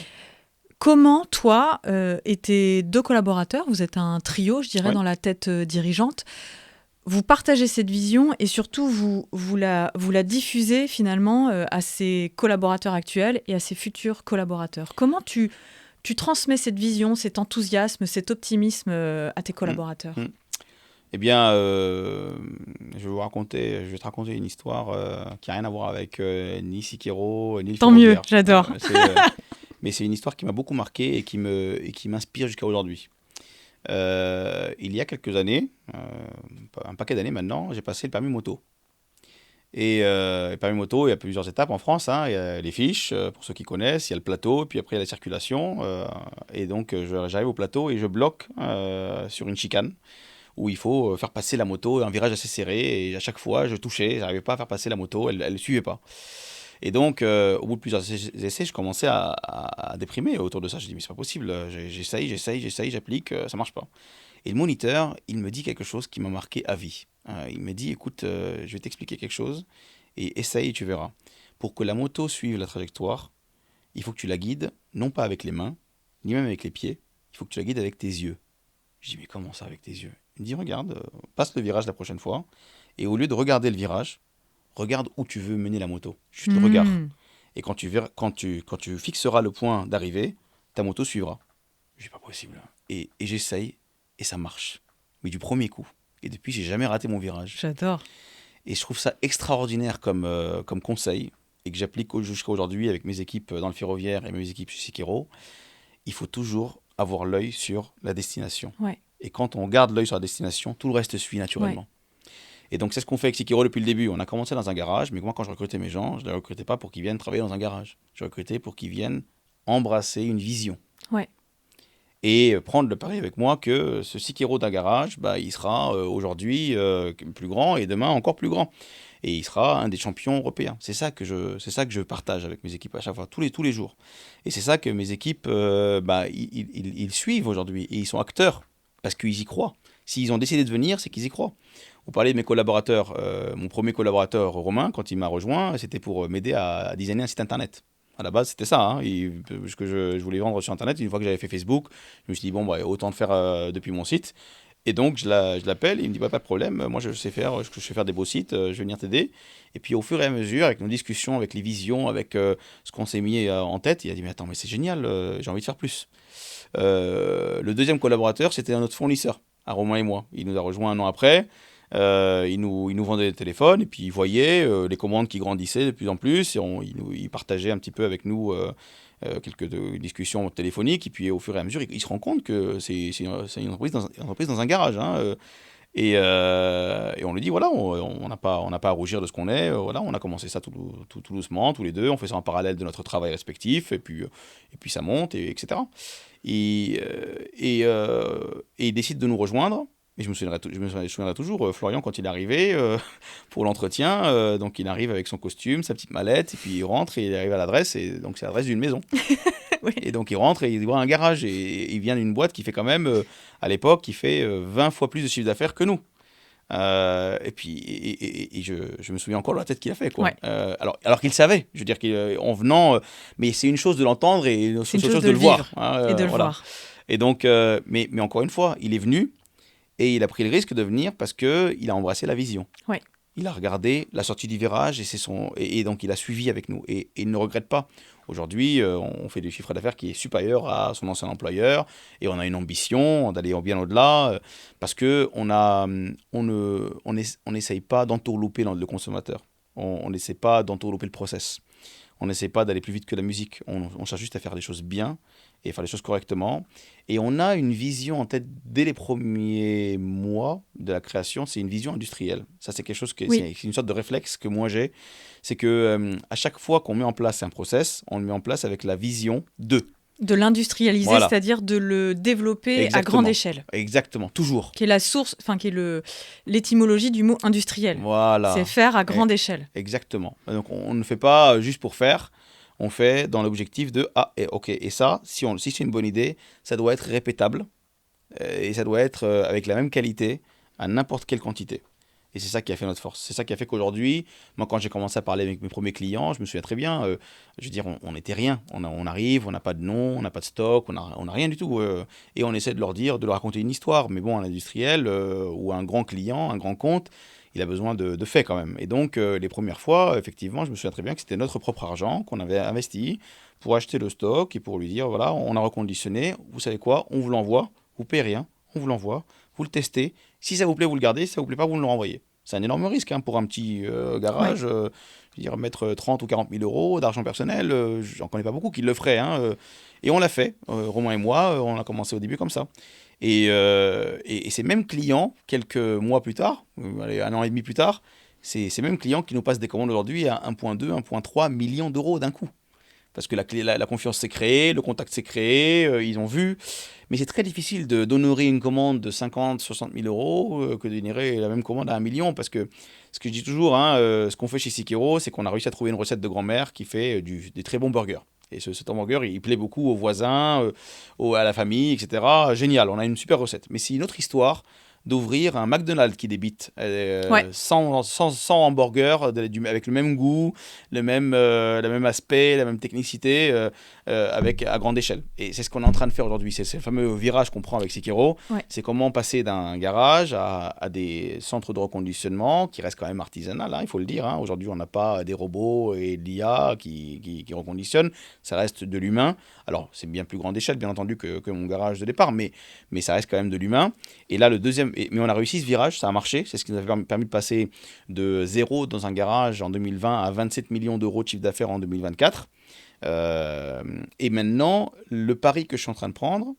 Comment, toi, et tes 2 collaborateurs, vous êtes un trio, je dirais, dans la tête dirigeante, vous partagez cette vision et surtout vous la diffusez finalement à ces collaborateurs actuels et à ces futurs collaborateurs. Comment tu transmets cette vision, cet enthousiasme, cet optimisme à tes collaborateurs ? Eh bien, je vais te raconter une histoire qui n'a rien à voir avec ni Sikero, ni le Tant mieux, j'adore. Mais c'est une histoire qui m'a beaucoup marqué et qui m'inspire jusqu'à aujourd'hui. Il y a quelques années, un paquet d'années maintenant, j'ai passé le permis moto. Et le permis moto, il y a plusieurs étapes en France. Hein. Il y a les fiches, pour ceux qui connaissent, il y a le plateau, puis après il y a la circulation. Et donc j'arrive au plateau et je bloque sur une chicane où il faut faire passer la moto, un virage assez serré. Et à chaque fois, je touchais, je n'arrivais pas à faire passer la moto, elle ne suivait pas. Et donc, au bout de plusieurs essais, je commençais à déprimer autour de ça. Je dis, mais c'est pas possible, j'essaye, j'applique, ça marche pas. Et le moniteur, il me dit quelque chose qui m'a marqué à vie. Il me dit, écoute, je vais t'expliquer quelque chose, et essaye, tu verras. Pour que la moto suive la trajectoire, il faut que tu la guides, non pas avec les mains, ni même avec les pieds, il faut que tu la guides avec tes yeux. Je dis, mais comment ça avec tes yeux ? Il me dit, regarde, passe le virage la prochaine fois, et au lieu de regarder le virage, regarde où tu veux mener la moto. Juste regarde. Et quand tu fixeras le point d'arrivée, ta moto suivra. Je dis, pas possible. Et j'essaye, et ça marche. Mais du premier coup. Et depuis, j'ai jamais raté mon virage. J'adore. Et je trouve ça extraordinaire comme conseil, et que j'applique jusqu'à aujourd'hui avec mes équipes dans le ferroviaire et mes équipes chez Sikero. Il faut toujours avoir l'œil sur la destination. Ouais. Et quand on garde l'œil sur la destination, tout le reste suit naturellement. Ouais. Et donc, c'est ce qu'on fait avec Sikero depuis le début. On a commencé dans un garage, mais moi, quand je recrutais mes gens, je ne les recrutais pas pour qu'ils viennent travailler dans un garage. Je les recrutais pour qu'ils viennent embrasser une vision. Ouais. Et prendre le pari avec moi que ce Sikero d'un garage, il sera aujourd'hui plus grand et demain encore plus grand. Et il sera un des champions européens. C'est ça que je partage avec mes équipes à chaque fois, tous les jours. Et c'est ça que mes équipes, ils suivent aujourd'hui. Et ils sont acteurs parce qu'ils y croient. S'ils ont décidé de venir, c'est qu'ils y croient. Vous parlez de mes collaborateurs. Mon premier collaborateur, Romain, quand il m'a rejoint, c'était pour m'aider à designer un site internet. À la base, c'était ça. Hein. Ce que je voulais vendre sur internet. Une fois que j'avais fait Facebook, je me suis dit, autant le faire depuis mon site. Et donc, je l'appelle, il me dit bah, pas de problème, moi je sais faire des beaux sites, je vais venir t'aider. Et puis, au fur et à mesure, avec nos discussions, avec les visions, avec ce qu'on s'est mis en tête, il a dit mais attends, mais c'est génial, j'ai envie de faire plus. Le deuxième collaborateur, c'était un autre fournisseur, à Romain et moi. Il nous a rejoint un an après. Il nous vendait des téléphones et puis il voyait les commandes qui grandissaient de plus en plus. Et il partageait un petit peu avec nous quelques discussions téléphoniques. Et puis au fur et à mesure, il se rend compte que c'est une entreprise dans un garage. Hein, et on lui dit voilà, on n'a pas à rougir de ce qu'on est. Voilà, on a commencé ça tout doucement, tous les deux. On fait ça en parallèle de notre travail respectif. Et puis ça monte, etc. Et il décide de nous rejoindre. Et je me souviendrai toujours, Florian, quand il est arrivé pour l'entretien, donc il arrive avec son costume, sa petite mallette, et puis il rentre et il arrive à l'adresse, et donc c'est l'adresse d'une maison. Oui. Et donc il rentre et il voit un garage, et il vient d'une boîte qui fait quand même, à l'époque, qui fait 20 fois plus de chiffre d'affaires que nous. Et puis je me souviens encore de la tête qu'il a fait, quoi. Ouais. Alors qu'il savait, je veux dire qu'en venant, mais c'est une chose de l'entendre et une autre C'est une chose chose de de le le voir. vivre Hein, et de le voilà. voir. Et donc, mais encore une fois, il est venu et il a pris le risque de venir parce qu'il a embrassé la vision. Ouais. Il a regardé la sortie du virage et donc il a suivi avec nous. Et il ne regrette pas. Aujourd'hui, on fait du chiffre d'affaires qui est supérieur à son ancien employeur et on a une ambition d'aller bien au-delà parce qu'on n'essaye pas d'entourlouper le consommateur. On n'essaie pas d'entourlouper le process. On n'essaie pas d'aller plus vite que la musique. On cherche juste à faire les choses bien et faire les choses correctement. Et on a une vision en tête dès les premiers mois de la création, c'est une vision industrielle. Ça, c'est quelque chose Oui. c'est une sorte de réflexe que moi j'ai. C'est que à chaque fois qu'on met en place un process, on le met en place avec la vision De l'industrialiser, Voilà. c'est-à-dire de le développer à Exactement. grande échelle, Exactement, toujours. qui est la source, enfin qui est l'étymologie du mot industriel. Voilà. C'est faire à grande échelle. Exactement. Donc on ne fait pas juste pour faire, on fait dans l'objectif de ok, et ça, si c'est une bonne idée, ça doit être répétable et ça doit être avec la même qualité à n'importe quelle quantité. Et c'est ça qui a fait notre force. C'est ça qui a fait qu'aujourd'hui, moi quand j'ai commencé à parler avec mes premiers clients, je me souviens très bien, je veux dire, on n'était rien. On arrive, on n'a pas de nom, on n'a pas de stock, on n'a rien du tout. Et on essaie de leur raconter une histoire. Mais bon, un industriel ou un grand client, un grand compte, il a besoin de faits quand même. Et donc, les premières fois, effectivement, je me souviens très bien que c'était notre propre argent qu'on avait investi pour acheter le stock et pour lui dire, voilà, on a reconditionné, vous savez quoi, on vous l'envoie, vous payez rien, on vous l'envoie, vous le testez, si ça vous plaît, vous le gardez, si ça vous plaît pas, vous nous le renvoyez. C'est un énorme risque hein, pour un petit garage, je veux dire, mettre 30 ou 40 000 euros d'argent personnel, j'en connais pas beaucoup qui le feraient. Hein, et on l'a fait, Romain et moi, on a commencé au début comme ça. Et ces mêmes clients, quelques mois plus tard, allez, un an et demi plus tard, c'est ces mêmes clients qui nous passent des commandes aujourd'hui à 1,2, 1,3 millions d'euros d'un coup. Parce que la confiance s'est créée, le contact s'est créé, ils ont vu. Mais c'est très difficile d'honorer une commande de 50, 60 000 euros que d'honorer la même commande à 1 million. Parce que ce que je dis toujours, hein, ce qu'on fait chez Sikiro, c'est qu'on a réussi à trouver une recette de grand-mère qui fait des très bons burgers. Et cet hamburger, il plaît beaucoup aux voisins, à la famille, etc. Génial, on a une super recette. Mais c'est une autre histoire d'ouvrir un McDonald's qui débite Ouais. sans hamburger, avec le même goût, le même aspect, la même technicité, à grande échelle. Et c'est ce qu'on est en train de faire aujourd'hui. C'est le fameux virage qu'on prend avec Sikiro. Ouais. C'est comment passer d'un garage à des centres de reconditionnement qui restent quand même artisanal, hein, il faut le dire. Hein. Aujourd'hui, on n'a pas des robots et de l'IA qui reconditionnent. Ça reste de l'humain. Alors, c'est bien plus grande échelle, bien entendu, que mon garage de départ, mais ça reste quand même de l'humain. Et là, mais on a réussi ce virage, ça a marché. C'est ce qui nous a permis de passer de 0 dans un garage en 2020 à 27 millions d'euros de chiffre d'affaires en 2024. Et maintenant, le pari que je suis en train de prendre,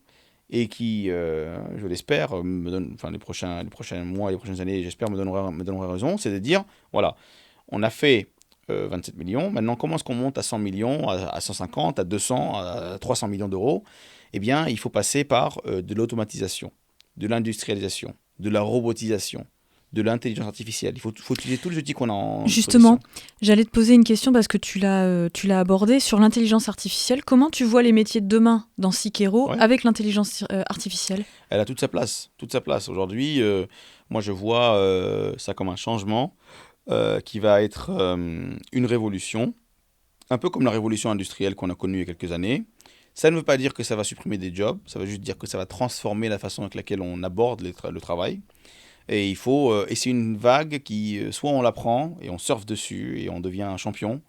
et qui, je l'espère, les prochains mois, les prochaines années, j'espère, me donnerait raison, c'est de dire, voilà, on a fait 27 millions, maintenant comment est-ce qu'on monte à 100 millions, à 150, à 200, à 300 millions d'euros? Eh bien, il faut passer par de l'automatisation, de l'industrialisation, de la robotisation, de l'intelligence artificielle. Il faut utiliser tous les outils qu'on a en Justement, disposition. j'allais te poser une question parce que tu l'as abordé sur l'intelligence artificielle. Comment tu vois les métiers de demain dans Sikero Ouais. avec l'intelligence artificielle? Elle a toute sa place, toute sa place. Aujourd'hui, moi je vois ça comme un changement qui va être une révolution, un peu comme la révolution industrielle qu'on a connue il y a quelques années. Ça ne veut pas dire que ça va supprimer des jobs, ça veut juste dire que ça va transformer la façon avec laquelle on aborde le travail. Et et c'est une vague qui, soit on la prend et on surfe dessus et on devient un champion,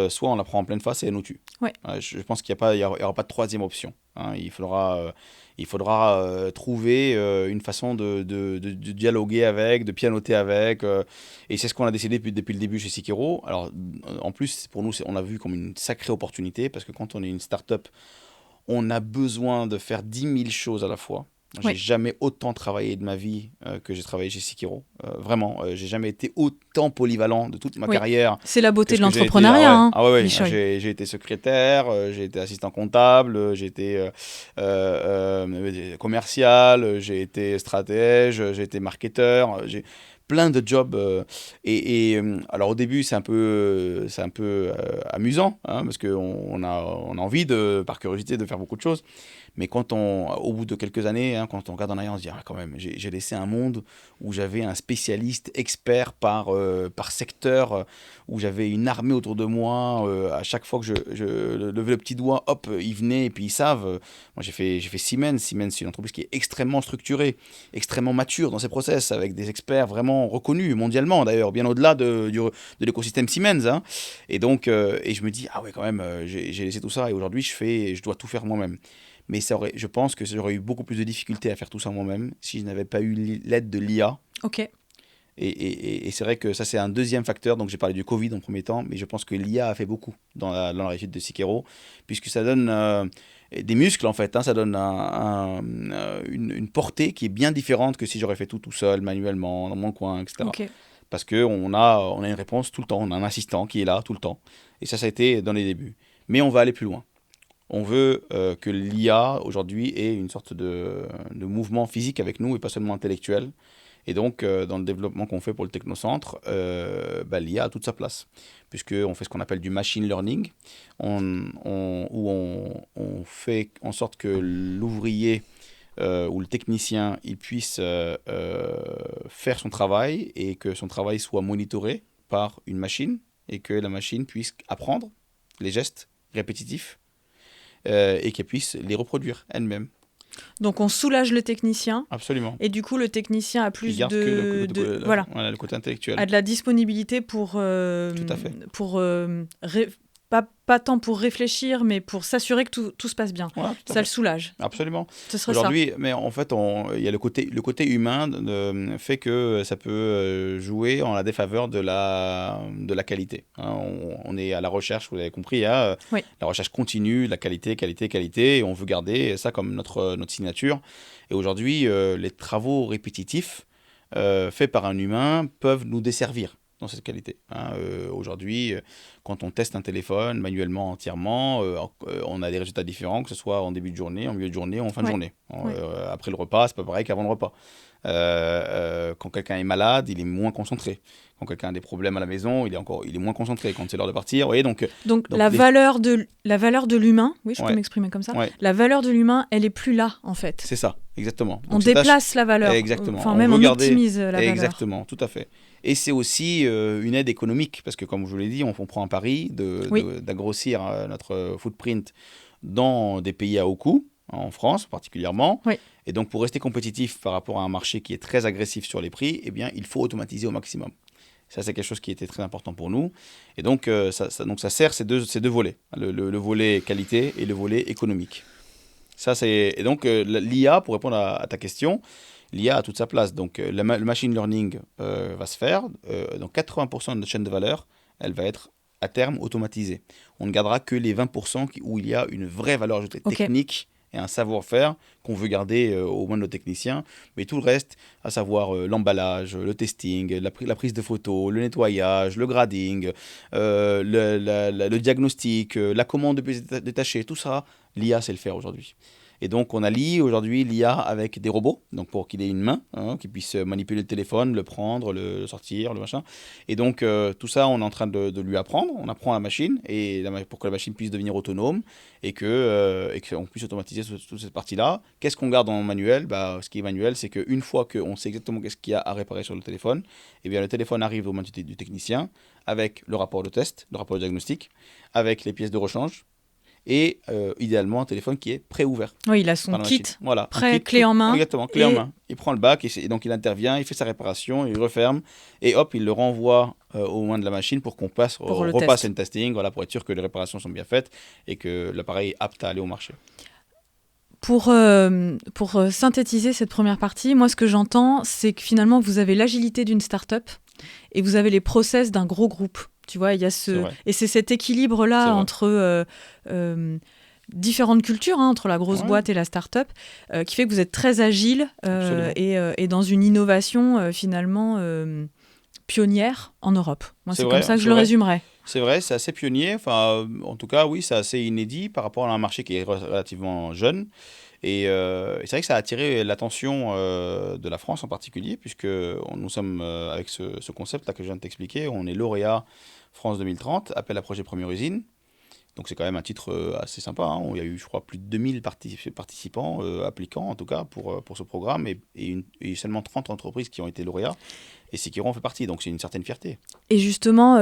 soit on la prend en pleine face et elle nous tue. Ouais. Je pense qu'il y aura pas de troisième option. Hein. Il faudra trouver une façon de dialoguer avec, de pianoter avec. Et c'est ce qu'on a décidé depuis le début chez Sikiro. Alors, en plus, pour nous, on a vu comme une sacrée opportunité parce que quand on est une start-up, on a besoin de faire 10 000 choses à la fois. J'ai jamais autant travaillé de ma vie que j'ai travaillé chez Sikiro. Vraiment, j'ai jamais été autant polyvalent de toute ma carrière. C'est la beauté de que l'entrepreneuriat. J'ai été secrétaire, j'ai été assistant comptable, j'ai été commercial, j'ai été stratège, j'ai été marketeur. J'ai plein de jobs. Alors au début, c'est un peu amusant, hein, parce qu'on on a envie, par curiosité, de faire beaucoup de choses. Mais au bout de quelques années, hein, quand on regarde en arrière, on se dit, ah, quand même, j'ai laissé un monde où j'avais un spécialiste expert par secteur, où j'avais une armée autour de moi. À chaque fois que je levais le petit doigt, hop, ils venaient et puis ils savent. Moi, j'ai fait Siemens. Siemens, c'est une entreprise qui est extrêmement structurée, extrêmement mature dans ses process, avec des experts vraiment reconnus mondialement, d'ailleurs, bien au-delà de l'écosystème Siemens. Hein. Et donc, et je me dis, ah ouais, quand même, j'ai laissé tout ça et aujourd'hui, je dois tout faire moi-même. Mais je pense que j'aurais eu beaucoup plus de difficultés à faire tout ça moi-même si je n'avais pas eu l'aide de l'IA. Ok. Et c'est vrai que ça, c'est un deuxième facteur. Donc, j'ai parlé du Covid en premier temps, mais je pense que l'IA a fait beaucoup dans la réussite de Sikiro, puisque ça donne des muscles, en fait. Hein, ça donne une portée qui est bien différente que si j'aurais fait tout seul, manuellement, dans mon coin, etc. Ok. Parce qu'on a une réponse tout le temps. On a un assistant qui est là tout le temps. Et ça a été dans les débuts. Mais on va aller plus loin. On veut que l'IA, aujourd'hui, ait une sorte de mouvement physique avec nous et pas seulement intellectuel. Et donc, dans le développement qu'on fait pour le Technocentre, l'IA a toute sa place, puisqu'on fait ce qu'on appelle du machine learning, où on fait en sorte que l'ouvrier ou le technicien il puisse faire son travail et que son travail soit monitoré par une machine et que la machine puisse apprendre les gestes répétitifs et qu'elle puisse les reproduire elle-même. Donc on soulage le technicien. Absolument. Et du coup, le technicien a plus le côté intellectuel. A de la disponibilité pour Tout à fait. Pas tant pour réfléchir, mais pour s'assurer que tout se passe bien. Voilà, ça le soulage. Absolument. Ce serait aujourd'hui, ça. Mais en fait, il y a le côté humain fait que ça peut jouer en la défaveur de la qualité. Hein, on est à la recherche, vous l'avez compris, hein, oui. La recherche continue, la qualité, et on veut garder ça comme notre signature. Et aujourd'hui, les travaux répétitifs faits par un humain peuvent nous desservir dans cette qualité. Hein. Aujourd'hui, quand on teste un téléphone manuellement entièrement, on a des résultats différents, que ce soit en début de journée, en milieu de journée ou en fin de journée. Après le repas, c'est pas pareil qu'avant le repas. Quand quelqu'un est malade, il est moins concentré. Quand quelqu'un a des problèmes à la maison, il est moins concentré. Quand c'est l'heure de partir, vous voyez, donc valeur de l'humain, oui, je peux m'exprimer comme ça. La valeur de l'humain, elle est plus là, en fait. C'est ça, exactement. Donc on déplace la valeur. Exactement. Enfin, même on optimise la valeur. Exactement, tout à fait. Et c'est aussi une aide économique, parce que comme je vous l'ai dit, on prend un pari d'agrossir notre footprint dans des pays à haut coût, en France particulièrement. Oui. Et donc pour rester compétitif par rapport à un marché qui est très agressif sur les prix, eh bien, il faut automatiser au maximum. Ça, c'est quelque chose qui était très important pour nous. Et donc, ça sert ces deux volets, le volet qualité et le volet économique. Et donc, l'IA, pour répondre à ta question, l'IA a toute sa place. Donc, le machine learning va se faire. Donc, 80% de notre chaîne de valeur, elle va être à terme automatisée. On ne gardera que les 20% où il y a une vraie valeur ajoutée technique et un savoir-faire qu'on veut garder au moins de nos techniciens. Mais tout le reste, à savoir l'emballage, le testing, la prise de photos, le nettoyage, le grading, le diagnostic, la commande de pièces détachées, tout ça, l'IA sait le faire aujourd'hui. Et donc, on allie aujourd'hui l'IA avec des robots, donc pour qu'il ait une main, hein, qu'il puisse manipuler le téléphone, le prendre, le sortir, le machin. Et donc, tout ça, on est en train de lui apprendre. On apprend à la machine pour que la machine puisse devenir autonome et qu'on puisse automatiser toute cette partie-là. Qu'est-ce qu'on garde en manuel ? Ce qui est manuel, c'est qu'une fois qu'on sait exactement qu'est-ce qu'il y a à réparer sur le téléphone, eh bien, le téléphone arrive aux mains du technicien avec le rapport de test, le rapport de diagnostic, avec les pièces de rechange. et idéalement un téléphone qui est préouvert Oui, il a son par la kit machine. Voilà, un prêt, kit clé en main. exactement, clé en Et main. Il prend le bac et donc il intervient, il fait sa réparation, il referme et hop, il le renvoie aux mains de la machine pour qu'on pour le repasse test. une testing, voilà, pour être sûr que les réparations sont bien faites et que l'appareil est apte à aller au marché. Pour synthétiser cette première partie, moi, ce que j'entends, c'est que finalement, vous avez l'agilité d'une start-up et vous avez les process d'un gros groupe. Tu vois, il y a C'est vrai. et c'est cet C'est équilibre-là vrai. entre différentes cultures, hein, entre la grosse Ouais, boîte et la start-up, qui fait que vous êtes très agile absolument. et dans une innovation finalement pionnière en Europe. Moi, C'est c'est comme vrai, ça que je c'est le vrai. résumerais. C'est vrai, c'est assez pionnier. Enfin, en tout cas, oui, c'est assez inédit par rapport à un marché qui est relativement jeune. Et c'est vrai que ça a attiré l'attention de la France en particulier, puisque nous sommes avec ce concept-là que je viens de t'expliquer. On est lauréat France 2030, appel à projet première usine. Donc c'est quand même un titre assez sympa, hein. Il y a eu, je crois, plus de 2000 participants, applicants en tout cas, pour ce programme, et seulement 30 entreprises qui ont été lauréats. Et Sekiro en fait partie, donc c'est une certaine fierté. Et justement,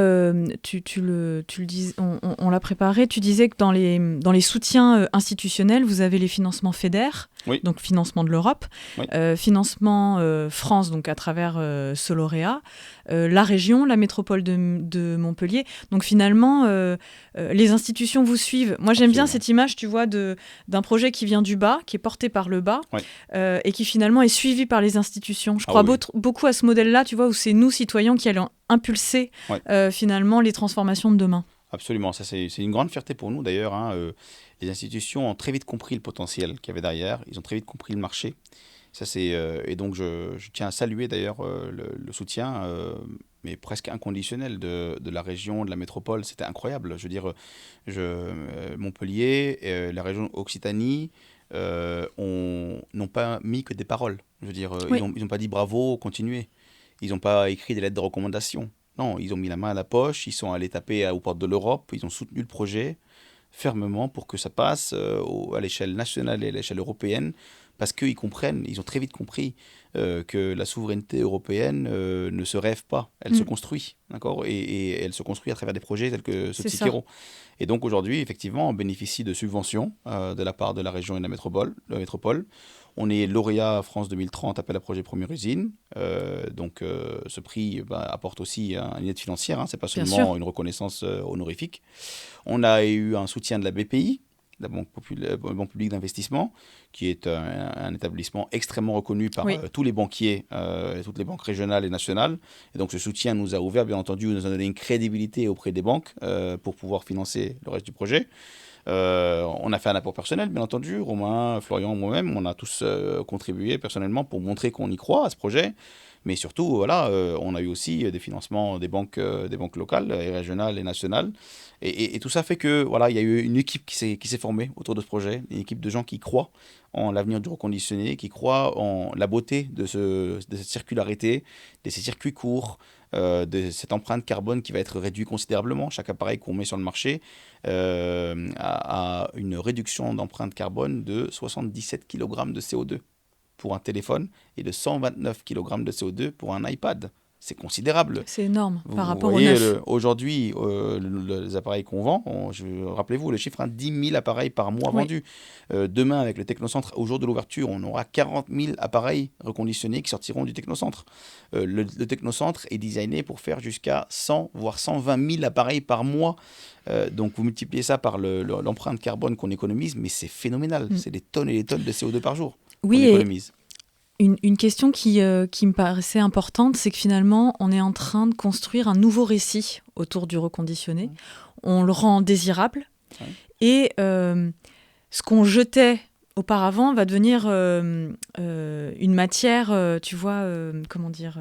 tu le dis, on l'a préparé, tu disais que dans les soutiens institutionnels, vous avez les financements FEDER, Oui, donc financement de l'Europe, oui, financement France, donc à travers ce lauréat, la région, la métropole de Montpellier. Donc finalement, les institutions vous suivent. Moi, j'aime bien absolument. cette image, tu vois, d'un projet qui vient du bas, qui est porté par le bas, Oui. et qui finalement est suivi par les institutions. Je Ah crois oui, beaucoup à ce modèle-là, tu vois, où c'est nous, citoyens, qui allons impulser oui. finalement les transformations de demain. Absolument, ça c'est une grande fierté pour nous d'ailleurs, hein. Les institutions ont très vite compris le potentiel qu'il y avait derrière, ils ont très vite compris le marché. Et donc je tiens à saluer d'ailleurs le soutien, mais presque inconditionnel de la région, de la métropole. C'était incroyable. Je veux dire, Montpellier, la région Occitanie, n'ont pas mis que des paroles. Je veux dire, Oui, ils ont pas dit bravo, continuez. Ils n'ont pas écrit des lettres de recommandation. Non, ils ont mis la main à la poche, ils sont allés taper aux portes de l'Europe, ils ont soutenu le projet fermement pour que ça passe à l'échelle nationale et à l'échelle européenne, parce qu'ils comprennent, ils ont très vite compris que la souveraineté européenne ne se rêve pas, elle se mm, construit, d'accord, et elle se construit à travers des projets tels que ceux de c'est ça. Sikiro. Et donc aujourd'hui, effectivement, on bénéficie de subventions de la part de la région et de la métropole. On est lauréat France 2030, appel à projet première usine. Donc ce prix apporte aussi une aide financière, hein, c'est pas Bien sûr. seulement une reconnaissance honorifique. On a eu un soutien de la BPI, la Banque publique d'investissement, qui est un établissement extrêmement reconnu par Oui. tous les banquiers, toutes les banques régionales et nationales. Et donc ce soutien nous a ouvert, bien entendu, nous a donné une crédibilité auprès des banques pour pouvoir financer le reste du projet. On a fait un apport personnel, bien entendu. Romain, Florian, moi-même, on a tous contribué personnellement pour montrer qu'on y croit à ce projet. Mais surtout, voilà, on a eu aussi des financements des banques locales et régionales et nationales. Et tout ça fait que, voilà, il y a eu une équipe qui s'est formée autour de ce projet, une équipe de gens qui croient en l'avenir du reconditionné, qui croient en la beauté de cette circularité, de ces circuits courts, de cette empreinte carbone qui va être réduite considérablement. Chaque appareil qu'on met sur le marché a une réduction d'empreinte carbone de 77 kg de CO2 pour un téléphone et de 129 kg de CO2 pour un iPad. C'est considérable. C'est énorme par Vous rapport au voyez, neuf. aujourd'hui, les appareils qu'on vend, rappelez-vous le chiffre, hein, 10 000 appareils par mois Oui. vendus. Demain, avec le Technocentre, au jour de l'ouverture, on aura 40 000 appareils reconditionnés qui sortiront du Technocentre. Le Technocentre est designé pour faire jusqu'à 100, voire 120 000 appareils par mois. Donc vous multipliez ça par l'empreinte carbone qu'on économise, mais c'est phénoménal. Mm. C'est des tonnes et des tonnes de CO2 par jour qu'on Oui, et économise. une question qui me paraissait importante, c'est que finalement, on est en train de construire un nouveau récit autour du reconditionné. On le rend désirable. Ouais. Et ce qu'on jetait auparavant va devenir une matière, tu vois, comment dire,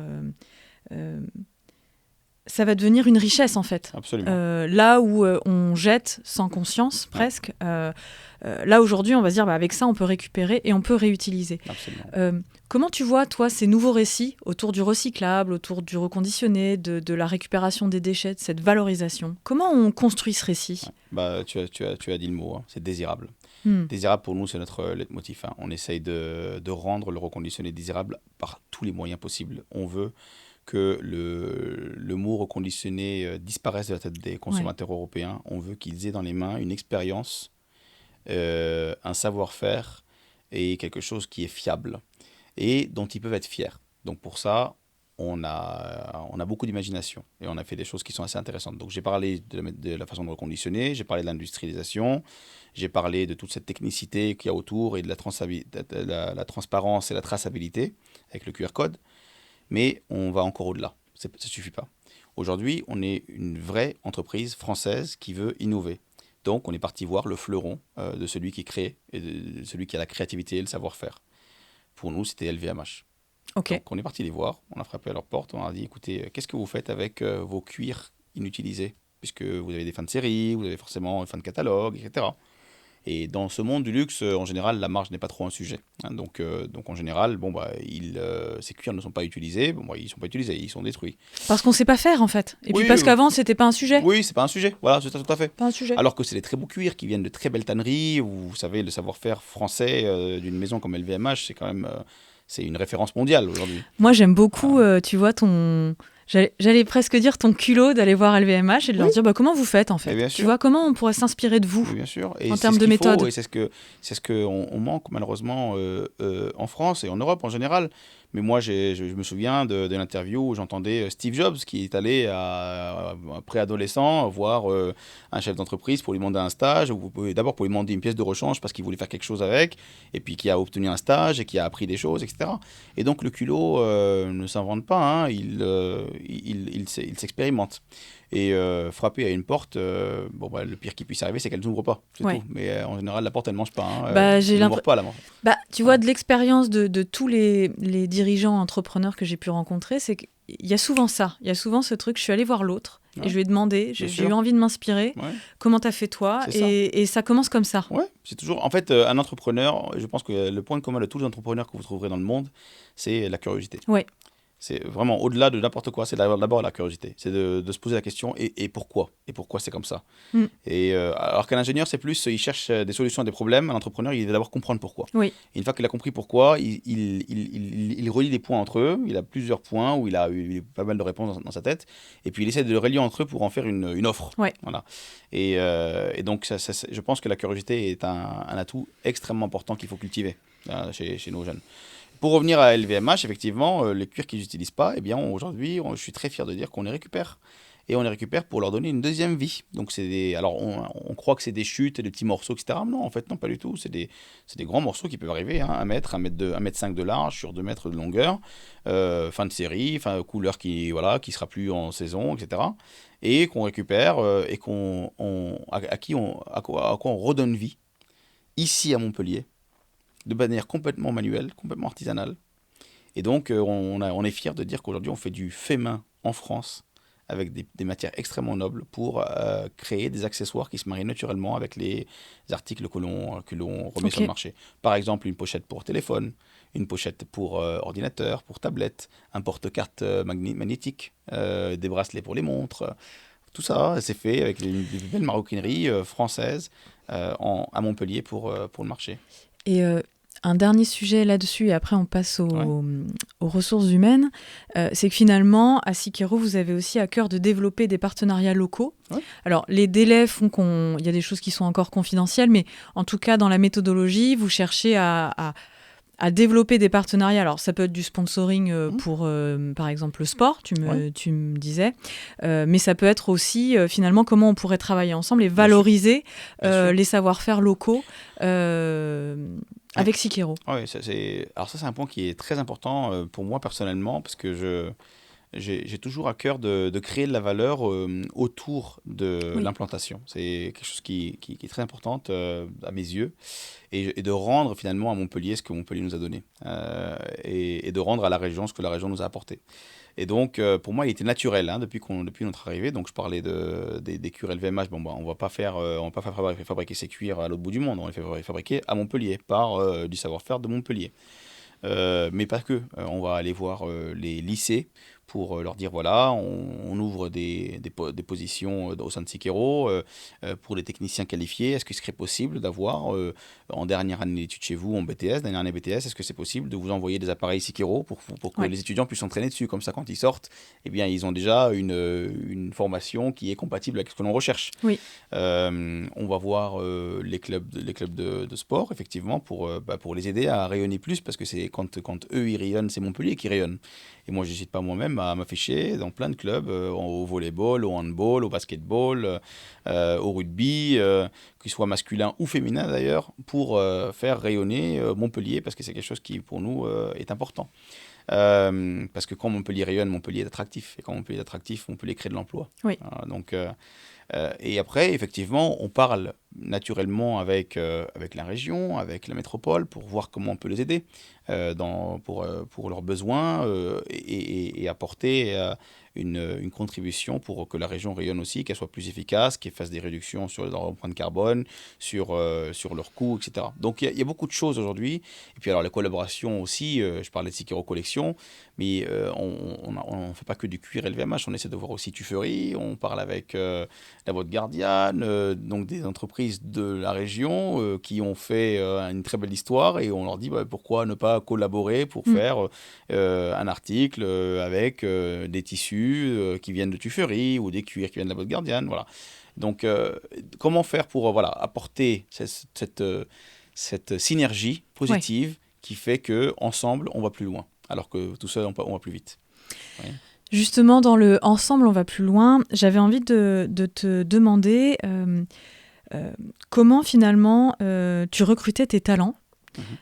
ça va devenir une richesse en fait. Absolument. Là où on jette sans conscience Ouais, presque, là aujourd'hui on va se dire avec ça on peut récupérer et on peut réutiliser. absolument. Comment tu vois toi ces nouveaux récits autour du recyclable, autour du reconditionné, de la récupération des déchets, de cette valorisation? Comment on construit ce récit? Ouais. Tu as dit le mot, hein, c'est désirable. Hmm. Désirable pour nous, c'est notre leitmotiv, hein. On essaye de rendre le reconditionné désirable par tous les moyens possibles. On veut que le mot reconditionné disparaisse de la tête des Ouais. consommateurs européens. On veut qu'ils aient dans les mains une expérience un savoir-faire et quelque chose qui est fiable et dont ils peuvent être fiers. Donc pour ça, on a beaucoup d'imagination et on a fait des choses qui sont assez intéressantes. Donc j'ai parlé de la façon de reconditionner, j'ai parlé de l'industrialisation, j'ai parlé de toute cette technicité qu'il y a autour et de la transparence et la traçabilité avec le QR code, mais on va encore au-delà, ça ne suffit pas. Aujourd'hui, on est une vraie entreprise française qui veut innover. Donc on est parti voir le fleuron de celui qui crée et de celui qui a la créativité et le savoir-faire. Pour nous, c'était LVMH. Ok. Donc on est parti les voir, on a frappé à leur porte, on a dit écoutez, qu'est-ce que vous faites avec vos cuirs inutilisés? Puisque vous avez des fins de série, vous avez forcément une fin de catalogue, etc. Et dans ce monde du luxe, en général, la marge n'est pas trop un sujet. Hein. Donc en général, bon, bah, ces cuirs ne sont pas utilisés, bon, bah, ils ne sont pas utilisés, ils sont détruits. Parce qu'on sait pas faire en fait. Et puis Oui, parce qu'avant c'était pas un sujet. oui, c'est pas un sujet, voilà, c'est tout à fait. Pas un sujet. Alors que c'est des très beaux cuirs qui viennent de très belles tanneries, où vous savez, le savoir-faire français d'une maison comme LVMH, c'est quand même c'est une référence mondiale aujourd'hui. Moi j'aime beaucoup, tu vois, J'allais presque dire ton culot d'aller voir LVMH et de leur Oui. dire bah, comment vous faites en fait. bien Tu sûr. vois, comment on pourrait s'inspirer de vous Oui, bien sûr. Et en c'est termes ce de qu'il faut, méthode. et c'est ce que on manque malheureusement en France et en Europe en général. Mais moi, je me souviens de l'interview où j'entendais Steve Jobs qui est allé à un préadolescent voir un chef d'entreprise pour lui demander un stage. D'abord pour lui demander une pièce de rechange parce qu'il voulait faire quelque chose avec, et puis qui a obtenu un stage et qui a appris des choses, etc. Et donc le culot ne s'invente pas, hein, il s'expérimente. Et frapper à une porte, le pire qui puisse arriver, c'est qu'elle n'ouvre pas, c'est Ouais. tout. Mais en général, la porte, elle ne mange pas. Hein, Bah, elle n'ouvre pas, la porte. Bah, tu vois, de l'expérience de tous les dirigeants entrepreneurs que j'ai pu rencontrer, c'est qu'il y a souvent ça. Il y a souvent ce truc, je suis allée voir l'autre et je lui ai demandé, j'ai eu envie de m'inspirer, comment t'as fait toi, et ça commence comme ça. Ouais, c'est toujours... En fait, un entrepreneur, je pense que le point commun de tous les entrepreneurs que vous trouverez dans le monde, c'est la curiosité. Ouais. C'est vraiment au-delà de n'importe quoi, c'est d'abord la curiosité. C'est de se poser la question et pourquoi? Et pourquoi c'est comme ça? Et alors qu'un ingénieur, c'est plus, il cherche des solutions à des problèmes. Un entrepreneur, il va d'abord comprendre pourquoi. Oui. Et une fois qu'il a compris pourquoi, il relie les points entre eux. Il a plusieurs points où il a eu pas mal de réponses dans sa tête. Et puis il essaie de les relier entre eux pour en faire une offre. Ouais. Voilà. Et donc, je pense que la curiosité est un atout extrêmement important qu'il faut cultiver chez nos jeunes. Pour revenir à LVMH, effectivement, les cuirs qu'ils n'utilisent pas, eh bien, aujourd'hui, je suis très fier de dire qu'on les récupère. Et on les récupère pour leur donner une deuxième vie. Donc, alors, on croit que c'est des chutes et des petits morceaux, etc. Non, en fait, non, pas du tout. C'est des grands morceaux qui peuvent arriver, hein, 1 mètre, 1 mètre 5 de large sur 2 mètres de longueur, fin de série, couleur qui sera plus en saison, etc. Et qu'on récupère et à quoi on redonne vie, ici à Montpellier, de manière complètement manuelle, complètement artisanale. Et donc, on est fiers de dire qu'aujourd'hui, on fait du fait main en France avec des matières extrêmement nobles pour créer des accessoires qui se marient naturellement avec les articles que l'on remet sur le marché. Par exemple, une pochette pour téléphone, une pochette pour ordinateur, pour tablette, un porte-carte magnétique, des bracelets pour les montres. Tout ça, c'est fait avec des belles maroquineries françaises à Montpellier pour le marché. Et un dernier sujet là-dessus, et après on passe aux ressources humaines, c'est que finalement, à Cicero, vous avez aussi à cœur de développer des partenariats locaux. Ouais. Alors, les délais font qu'il y a des choses qui sont encore confidentielles, mais en tout cas, dans la méthodologie, vous cherchez à développer des partenariats. Alors, ça peut être du sponsoring pour, par exemple, le sport, tu me disais, mais ça peut être aussi, finalement, comment on pourrait travailler ensemble et valoriser les savoir-faire locaux avec Cicero. Oui, alors ça, c'est un point qui est très important pour moi personnellement, parce que j'ai toujours à cœur de créer de la valeur autour de l'implantation. C'est quelque chose qui est très important à mes yeux, et de rendre finalement à Montpellier ce que Montpellier nous a donné, et de rendre à la région ce que la région nous a apporté. Et donc, pour moi, il était naturel depuis notre arrivée. Donc, je parlais des cuirs LVMH. Bon, on ne va pas fabriquer ces cuirs à l'autre bout du monde. On les fait fabriquer à Montpellier par du savoir-faire de Montpellier. Mais pas que. On va aller voir les lycées pour leur dire voilà, on ouvre des positions au sein de Sikero pour les techniciens qualifiés. Est-ce que ce serait possible d'avoir en dernière année d'études chez vous, en BTS, dernière année BTS, est-ce que c'est possible de vous envoyer des appareils Sikero pour que Ouais. les étudiants puissent s'entraîner dessus? Comme ça, quand ils sortent, eh bien, ils ont déjà une formation qui est compatible avec ce que l'on recherche. Oui. On va voir les clubs de sport, effectivement, pour les aider à rayonner plus, parce que c'est quand eux, ils rayonnent, c'est Montpellier qui rayonne. Et moi, je n'hésite pas moi-même à m'afficher dans plein de clubs, au volleyball, au handball, au basketball, au rugby, qu'ils soient masculins ou féminins d'ailleurs, pour faire rayonner Montpellier, parce que c'est quelque chose qui, pour nous, est important. Parce que quand Montpellier rayonne, Montpellier est attractif. Et quand Montpellier est attractif, Montpellier crée de l'emploi. Oui. Donc, et après, effectivement, on parle naturellement avec la région, avec la métropole, pour voir comment on peut les aider pour leurs besoins et apporter une contribution pour que la région rayonne aussi, qu'elle soit plus efficace, qu'elle fasse des réductions sur leur empreinte carbone, sur leurs coûts, etc. Donc il y a beaucoup de choses aujourd'hui. Et puis alors la collaboration aussi, je parlais de Sikero Collection, mais on ne fait pas que du cuir et le VMH, on essaie de voir aussi tuferie, on parle avec la Boîte Gardiane, donc des entreprises de la région qui ont fait une très belle histoire, et on leur dit pourquoi ne pas collaborer pour faire un article avec des tissus qui viennent de tuferie ou des cuirs qui viennent de la Boîte Gardiane, voilà. Donc comment faire pour apporter cette synergie positive qui fait que ensemble on va plus loin, alors que tout seul on va plus vite. Oui. Justement, dans le ensemble, on va plus loin. J'avais envie de te demander comment finalement tu recrutais tes talents.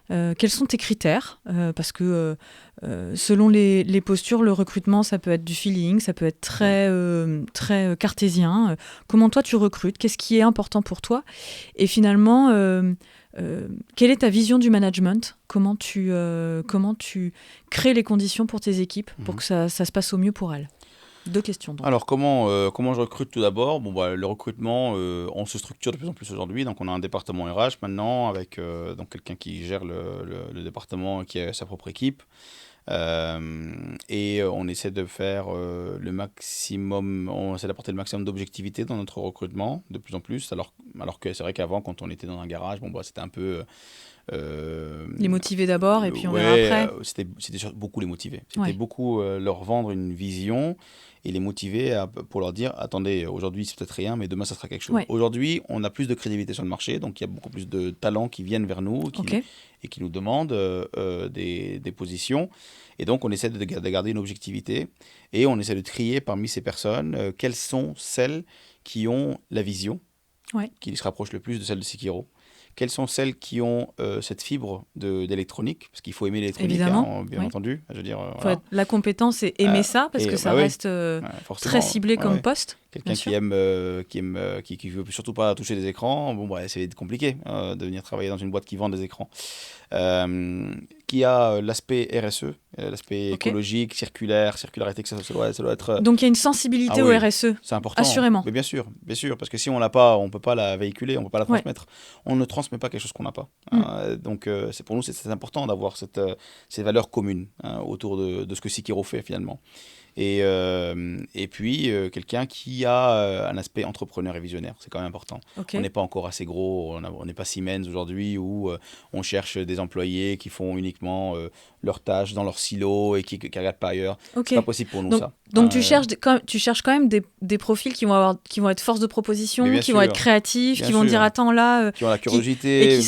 Quels sont tes critères parce que selon les postures, le recrutement, ça peut être du feeling, ça peut être très cartésien. Comment toi, tu recrutes? Qu'est-ce qui est important pour toi? Et finalement, quelle est ta vision du management? Comment tu crées les conditions pour tes équipes pour que ça se passe au mieux pour elles? 2 questions donc. Alors comment je recrute tout d'abord? Le recrutement, on se structure de plus en plus aujourd'hui. Donc on a un département RH maintenant avec donc quelqu'un qui gère le département, qui a sa propre équipe. Et on essaie de faire le maximum, on essaie d'apporter le maximum d'objectivité dans notre recrutement de plus en plus. Alors que c'est vrai qu'avant, quand on était dans un garage, c'était un peu les motiver d'abord et puis on verra ouais, après. c'était beaucoup les motiver. C'était beaucoup leur vendre une vision et les motiver pour leur dire attendez, aujourd'hui c'est peut-être rien, mais demain ça sera quelque chose. Ouais. Aujourd'hui, on a plus de crédibilité sur le marché, donc il y a beaucoup plus de talents qui viennent vers nous et qui nous demandent des positions. Et donc on essaie de garder une objectivité et on essaie de trier parmi ces personnes quelles sont celles qui ont la vision, qui se rapproche le plus de celle de Sikero. Quelles sont celles qui ont cette fibre d'électronique? Parce qu'il faut aimer l'électronique, bien entendu. Je veux dire, voilà. La compétence et aimer ça, parce que ça reste très ciblé comme poste. Quelqu'un qui veut surtout pas toucher des écrans, c'est compliqué de venir travailler dans une boîte qui vend des écrans. Qui a l'aspect RSE, l'aspect écologique, circularité, que ça doit être... Donc il y a une sensibilité au RSE, c'est important. Assurément. Mais bien sûr, parce que si on l'a pas, on peut pas la véhiculer, on peut pas la transmettre. On ne transmet pas quelque chose qu'on n'a pas. Donc pour nous, c'est important d'avoir ces valeurs communes autour de ce que Sikero fait finalement. Et puis, quelqu'un qui a un aspect entrepreneur et visionnaire, c'est quand même important. On n'est pas encore assez gros, on n'est pas Siemens aujourd'hui où on cherche des employés qui font uniquement leurs tâches dans leur silo et qui ne regardent pas ailleurs. C'est pas possible pour nous, ça. Donc tu cherches quand même des profils qui vont être force de proposition, qui vont être créatifs, qui vont dire attends là... qui ont la curiosité. Et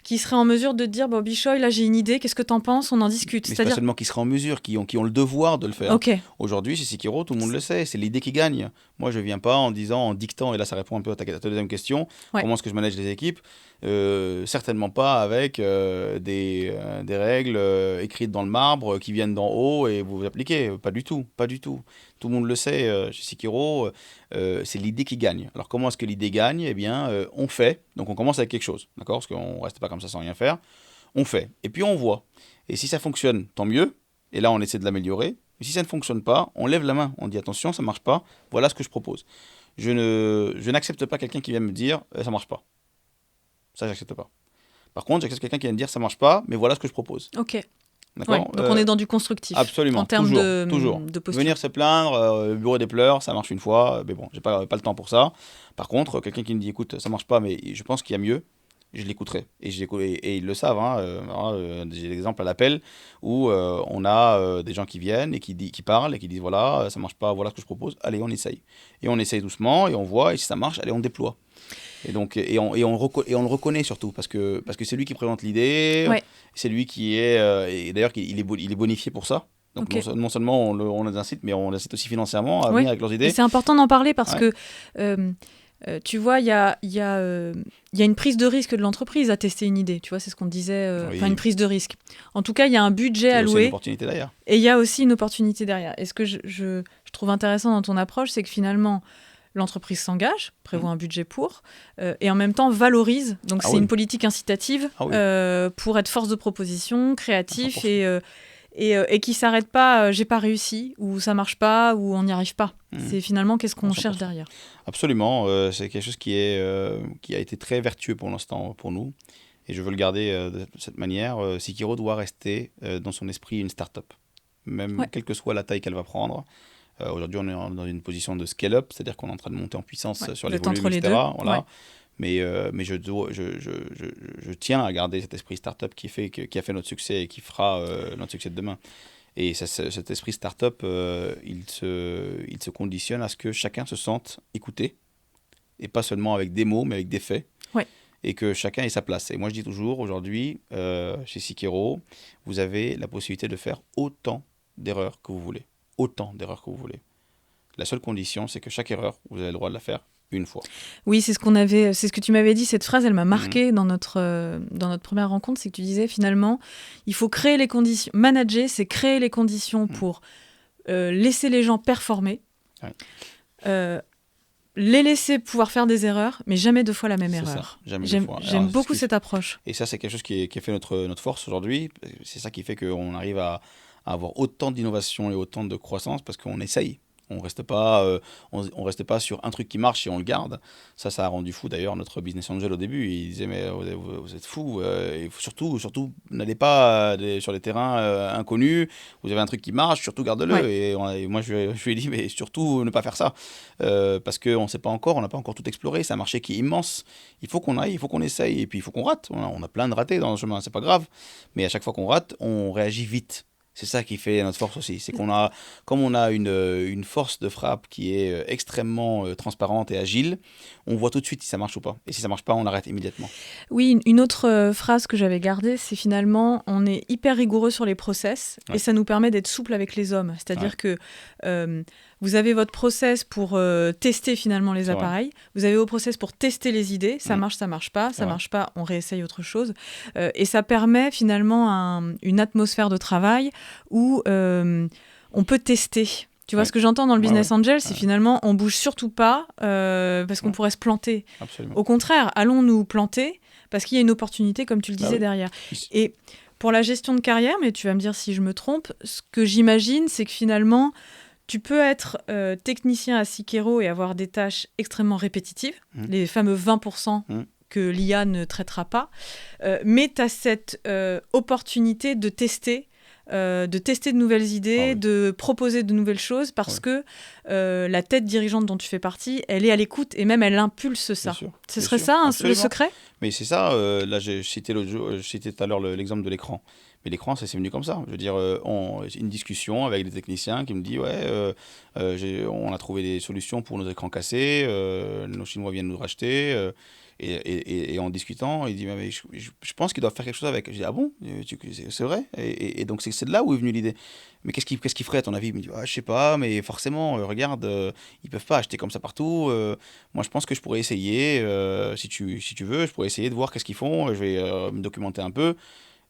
qui seraient en mesure de te dire Bishoy, là j'ai une idée, qu'est-ce que t'en penses, on en discute. Mais c'est pas seulement qui seraient en mesure, qui ont le devoir de le faire. Aujourd'hui, chez Sikero, tout le monde le sait, c'est l'idée qui gagne. Moi, je viens pas en dictant, et là ça répond un peu à ta deuxième question, comment est-ce que je manage les équipes? Certainement pas avec des règles écrites dans le marbre qui viennent d'en haut et vous appliquez. Pas du tout. Tout le monde le sait, chez Sikero, c'est l'idée qui gagne. Alors comment est-ce que l'idée gagne? Eh bien, on fait. Donc on commence avec quelque chose, d'accord? Parce qu'on ne reste pas comme ça sans rien faire. On fait. Et puis on voit. Et si ça fonctionne, tant mieux. Et là, on essaie de l'améliorer. Et si ça ne fonctionne pas, on lève la main. On dit attention, ça ne marche pas. Voilà ce que je propose. Je n'accepte pas quelqu'un qui vient me dire ça ne marche pas. Ça, j'accepte pas. Par contre, j'accepte quelqu'un qui vient me dire ça ne marche pas, mais voilà ce que je propose. D'accord. Donc on est dans du constructif. Absolument. En termes toujours. de posture. Venir se plaindre, le bureau des pleurs, ça marche une fois, mais bon, j'ai pas le temps pour ça. Par contre, quelqu'un qui me dit, écoute, ça marche pas, mais je pense qu'il y a mieux, je l'écouterai. Et ils le savent. J'ai l'exemple à l'appel où on a des gens qui viennent et qui parlent et qui disent, voilà, ça marche pas, voilà ce que je propose, allez, on essaye. Et on essaye doucement et on voit, et si ça marche, allez, on déploie. Et donc, on le reconnaît surtout parce que c'est lui qui présente l'idée, c'est lui qui est, et d'ailleurs il est bonifié pour ça. Donc non seulement on les incite, mais on les incite aussi financièrement à venir avec leurs idées. Et c'est important d'en parler parce que tu vois, il y a une prise de risque de l'entreprise à tester une idée. Tu vois, c'est ce qu'on disait, une prise de risque. En tout cas, il y a un budget alloué. Il y a aussi une opportunité derrière. Et il y a aussi une opportunité derrière. Et ce que je trouve intéressant dans ton approche, c'est que finalement, l'entreprise s'engage, prévoit un budget pour, et en même temps valorise. Donc c'est une politique incitative pour être force de proposition, créatif et qui ne s'arrête pas, j'ai pas réussi, ou ça marche pas, ou on n'y arrive pas. C'est finalement qu'est-ce qu'on cherche derrière. Absolument, c'est quelque chose qui a été très vertueux pour l'instant pour nous. Et je veux le garder de cette manière. Sikiro doit rester dans son esprit une start-up, même quelle que soit la taille qu'elle va prendre. Aujourd'hui, on est dans une position de scale-up, c'est-à-dire qu'on est en train de monter en puissance sur les volumes, etc. Voilà. Mais je tiens à garder cet esprit start-up qui a fait notre succès et qui fera notre succès de demain. Et cet esprit start-up, il se conditionne à ce que chacun se sente écouté, et pas seulement avec des mots, mais avec des faits. Et que chacun ait sa place. Et moi, je dis toujours, aujourd'hui, chez Sikiro, vous avez la possibilité de faire autant d'erreurs que vous voulez. Autant d'erreurs que vous voulez. La seule condition, c'est que chaque erreur, vous avez le droit de la faire une fois. Oui, c'est ce que tu m'avais dit. Cette phrase, elle m'a marqué dans notre première rencontre. C'est que tu disais, finalement, il faut créer les conditions. Manager, c'est créer les conditions pour laisser les gens performer, les laisser pouvoir faire des erreurs, mais jamais deux fois la même erreur. J'aime beaucoup cette approche. Et ça, c'est quelque chose qui a fait notre force aujourd'hui. C'est ça qui fait qu'on arrive à avoir autant d'innovation et autant de croissance parce qu'on essaye. On reste pas sur un truc qui marche et on le garde. Ça a rendu fou d'ailleurs notre business angel au début. Il disait mais vous êtes fous. Il faut surtout n'allez pas sur les terrains inconnus. Vous avez un truc qui marche, surtout gardez-le. Et moi je lui ai dit mais surtout ne pas faire ça parce qu'on ne sait pas encore, on n'a pas encore tout exploré. C'est un marché qui est immense. Il faut qu'on aille, il faut qu'on essaye et puis il faut qu'on rate. On a plein de ratés dans le chemin, c'est pas grave. Mais à chaque fois qu'on rate, on réagit vite. C'est ça qui fait notre force aussi. C'est comme on a une force de frappe qui est extrêmement transparente et agile, on voit tout de suite si ça marche ou pas. Et si ça marche pas, on arrête immédiatement. Oui, une autre phrase que j'avais gardée, c'est finalement, on est hyper rigoureux sur les process et ça nous permet d'être souple avec les hommes. C'est-à-dire que vous avez votre process pour tester finalement les appareils, vous avez vos process pour tester les idées, ça marche pas, ça marche pas, on réessaye autre chose. Et ça permet finalement une atmosphère de travail où on peut tester. Tu vois, ce que j'entends dans le Business Angel, c'est finalement, on bouge surtout pas parce qu'on pourrait se planter. Absolument. Au contraire, allons nous planter parce qu'il y a une opportunité, comme tu le disais, derrière. Et pour la gestion de carrière, mais tu vas me dire si je me trompe, ce que j'imagine, c'est que finalement, tu peux être technicien à Sikiro et avoir des tâches extrêmement répétitives, les fameux 20% que l'IA ne traitera pas, mais tu as cette opportunité de tester de nouvelles idées, de proposer de nouvelles choses, parce que la tête dirigeante dont tu fais partie, elle est à l'écoute et même elle impulse ça. Ce serait ça le secret ? Mais c'est ça, là j'ai cité tout à l'heure l'exemple de l'écran. Mais l'écran, c'est venu comme ça. Je veux dire, une discussion avec des techniciens qui me disent on a trouvé des solutions pour nos écrans cassés, nos Chinois viennent nous racheter. Et en discutant, il dit mais je pense qu'ils doivent faire quelque chose avec. Je dis ah bon, c'est vrai. Et donc c'est de là où est venue l'idée. Mais qu'est-ce qu'ils feraient à ton avis? Il me dit je sais pas, mais forcément regarde, ils peuvent pas acheter comme ça partout. Moi je pense que je pourrais essayer, si tu veux, je pourrais essayer de voir qu'est-ce qu'ils font. Je vais me documenter un peu.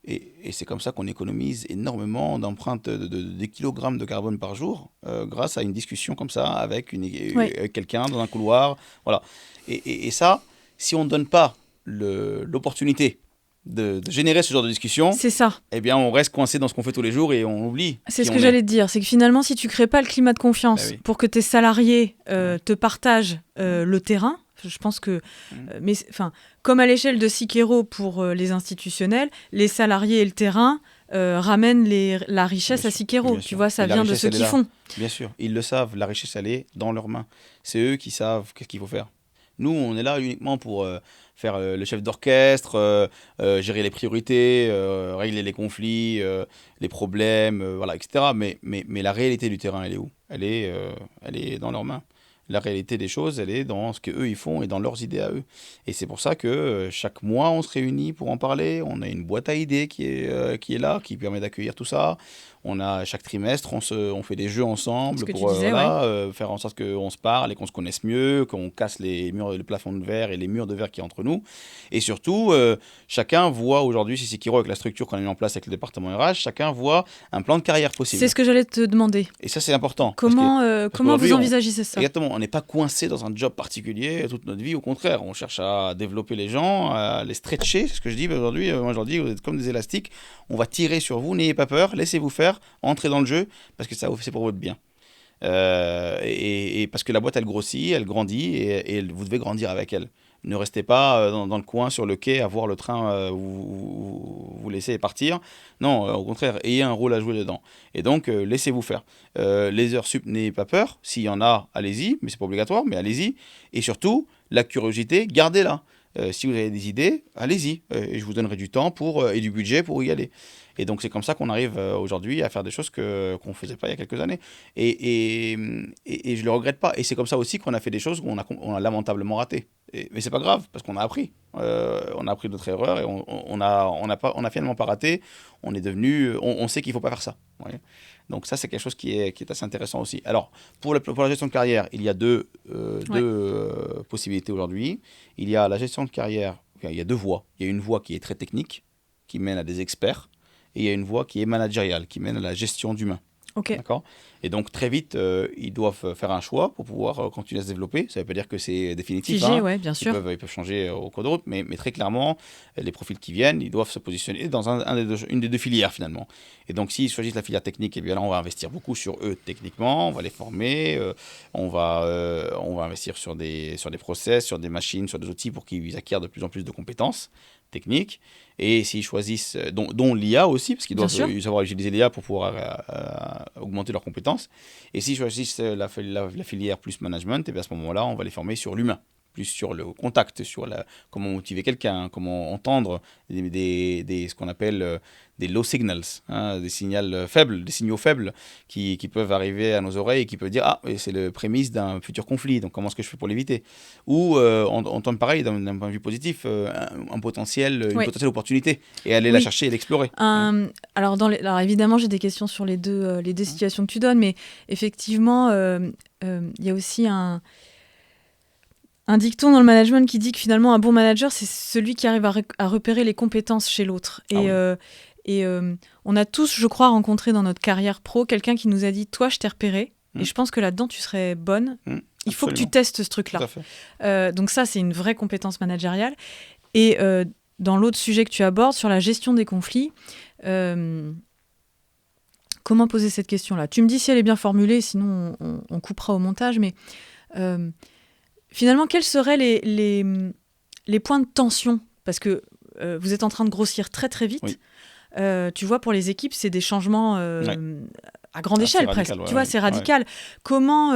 Et c'est comme ça qu'on économise énormément d'empreintes des kilogrammes de carbone par jour grâce à une discussion comme ça avec quelqu'un dans un couloir. Voilà. Et ça, si on ne donne pas l'opportunité de générer ce genre de discussion, c'est ça. Eh bien, on reste coincé dans ce qu'on fait tous les jours et on oublie. C'est ce que j'allais te dire. C'est que finalement, si tu ne crées pas le climat de confiance pour que tes salariés te partagent le terrain, je pense que, comme à l'échelle de Sikiro pour les institutionnels, les salariés et le terrain, ramène la richesse Bien à sûr, Sikero. bien Tu sûr. vois, ça Et la vient de richesse, ceux elle est qui là. font. Bien sûr, ils le savent, la richesse, elle est dans leurs mains. C'est eux qui savent qu'est-ce qu'il faut faire. Nous, on est là uniquement pour faire le chef d'orchestre, gérer les priorités, régler les conflits, les problèmes, voilà, etc. Mais la réalité du terrain, elle est où? Elle est dans leurs mains. La réalité des choses, elle est dans ce qu'eux, ils font et dans leurs idées à eux. Et c'est pour ça que chaque mois, on se réunit pour en parler. On a une boîte à idées qui est là, qui permet d'accueillir tout ça. On a chaque trimestre, on fait des jeux Ce ensemble que tu pour disais, ouais. voilà, faire en sorte qu'on se parle et qu'on se connaisse mieux, qu'on casse les murs, le plafond de verre et les murs de verre qui est entre nous. Et surtout, chacun voit aujourd'hui, chez Sekiro, avec la structure qu'on a mis en place avec le département RH, chacun voit un plan de carrière C'est possible. ce que j'allais te demander. Et ça, c'est important. Parce Comment vous qu'aujourd'hui, envisagez ça? exactement, on n'est pas coincé dans un job particulier toute notre vie. Au contraire, on cherche à développer les gens, à les stretcher. C'est ce que je dis aujourd'hui. Moi, je leur dis, vous êtes comme des élastiques. On va tirer sur vous. N'ayez pas peur. Laissez-vous faire. Entrez dans le jeu parce que ça, c'est pour votre bien. Et parce que la boîte, elle grossit, elle grandit et vous devez grandir avec elle. Ne restez pas dans le coin sur le quai à voir le train vous laisser partir. Non, au contraire, ayez un rôle à jouer dedans. Et donc, laissez-vous faire. Les heures sup, n'ayez pas peur. S'il y en a, allez-y, mais c'est pas obligatoire, mais allez-y. Et surtout, la curiosité, gardez-la. Si vous avez des idées, allez-y. Et je vous donnerai du temps et du budget pour y aller. Et donc, c'est comme ça qu'on arrive aujourd'hui à faire des choses qu'on ne faisait pas il y a quelques années. Et je ne le regrette pas. Et c'est comme ça aussi qu'on a fait des choses on a lamentablement raté. Mais c'est pas grave, parce qu'on a appris. On a appris de notre erreur et on a finalement pas raté. On sait qu'il ne faut pas faire ça. Vous voyez. Donc ça, c'est quelque chose qui est assez intéressant aussi. Alors, pour la gestion de carrière, il y a deux possibilités aujourd'hui. Il y a la gestion de carrière, enfin, il y a deux voies. Il y a une voie qui est très technique, qui mène à des experts, et il y a une voie qui est managériale, qui mène à la gestion d'humains. Ok. D'accord. Et donc, très vite, ils doivent faire un choix pour pouvoir continuer à se développer. Ça ne veut pas dire que c'est définitif. Figé, Hein. ouais, bien sûr. Ils peuvent changer au cours de route, mais très clairement, les profils qui viennent, ils doivent se positionner dans une des deux filières, finalement. Et donc, s'ils choisissent la filière technique, eh bien là, on va investir beaucoup sur eux techniquement, on va les former, on va investir sur des process, sur des machines, sur des outils pour qu'ils acquièrent de plus en plus de compétences techniques. Et s'ils choisissent, dont l'IA aussi, parce qu'ils doivent savoir utiliser l'IA pour pouvoir augmenter leurs compétences. Et s'ils choisissent la filière plus management, et bien à ce moment-là, on va les former sur l'humain, plus sur le contact, sur comment motiver quelqu'un, comment entendre ce qu'on appelle des low signals, hein, des signaux faibles qui peuvent arriver à nos oreilles et qui peuvent dire « Ah, c'est le prémisse d'un futur conflit, donc comment est-ce que je fais pour l'éviter ?» Ou entendre pareil, d'un point de vue positif, une potentielle opportunité et aller la chercher et l'explorer. Alors, évidemment, j'ai des questions sur les deux situations que tu donnes, mais effectivement, il y a aussi un dicton dans le management qui dit que finalement, un bon manager, c'est celui qui arrive à repérer les compétences chez l'autre. Et on a tous, je crois, rencontré dans notre carrière pro quelqu'un qui nous a dit « Toi, je t'ai repéré, et je pense que là-dedans, tu serais bonne. Il faut que tu testes ce truc-là. » Donc ça, c'est une vraie compétence managériale. Et dans l'autre sujet que tu abordes, sur la gestion des conflits, comment poser cette question-là? Tu me dis si elle est bien formulée, sinon on coupera au montage, mais finalement, quels seraient les points de tension? Parce que vous êtes en train de grossir très très vite. Oui. Tu vois, pour les équipes, c'est des changements à grande échelle presque. Radical, tu vois, c'est radical. Comment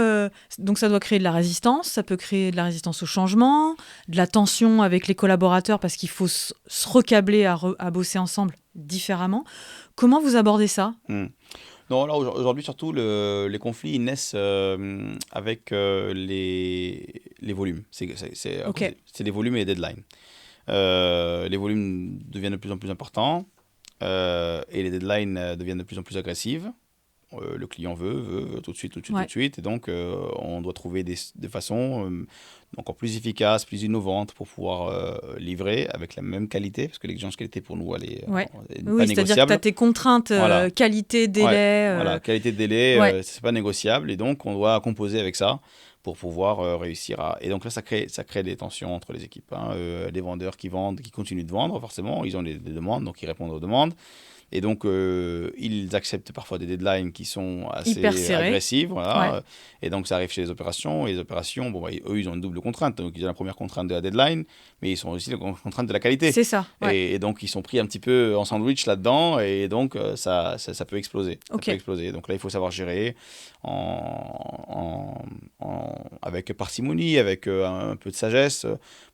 donc ça doit créer de la résistance, ça peut créer de la résistance au changement, de la tension avec les collaborateurs parce qu'il faut se recabler à bosser ensemble différemment. Comment vous abordez ça? Non, là, aujourd'hui, surtout, les conflits ils naissent avec les volumes. C'est les volumes et les deadlines. Les volumes deviennent de plus en plus importants et les deadlines deviennent de plus en plus agressives. Le client veut tout de suite. Et donc, on doit trouver des façons encore plus efficaces, plus innovantes pour pouvoir livrer avec la même qualité, parce que l'exigence qualité pour nous, elle est pas négociable. C'est-à-dire que tu as tes contraintes qualité, délai. Voilà, qualité, délai, c'est pas négociable. Et donc, on doit composer avec ça pour pouvoir réussir à... Et donc là, ça crée des tensions entre les équipes. Hein. Les vendeurs qui vendent, qui continuent de vendre, forcément, ils ont des demandes, donc ils répondent aux demandes. Et donc, ils acceptent parfois des deadlines qui sont assez Hyper serré. agressives. Voilà. Ouais. Et donc, ça arrive chez les opérations. Et les opérations, eux, ils ont une double contrainte. Donc, ils ont la première contrainte de la deadline, mais ils ont aussi la contrainte de la qualité. C'est ça. Ouais. Et donc, ils sont pris un petit peu en sandwich là-dedans. Et donc, ça peut exploser. Ça Ok. peut exploser. Donc là, il faut savoir gérer avec parcimonie, avec un peu de sagesse,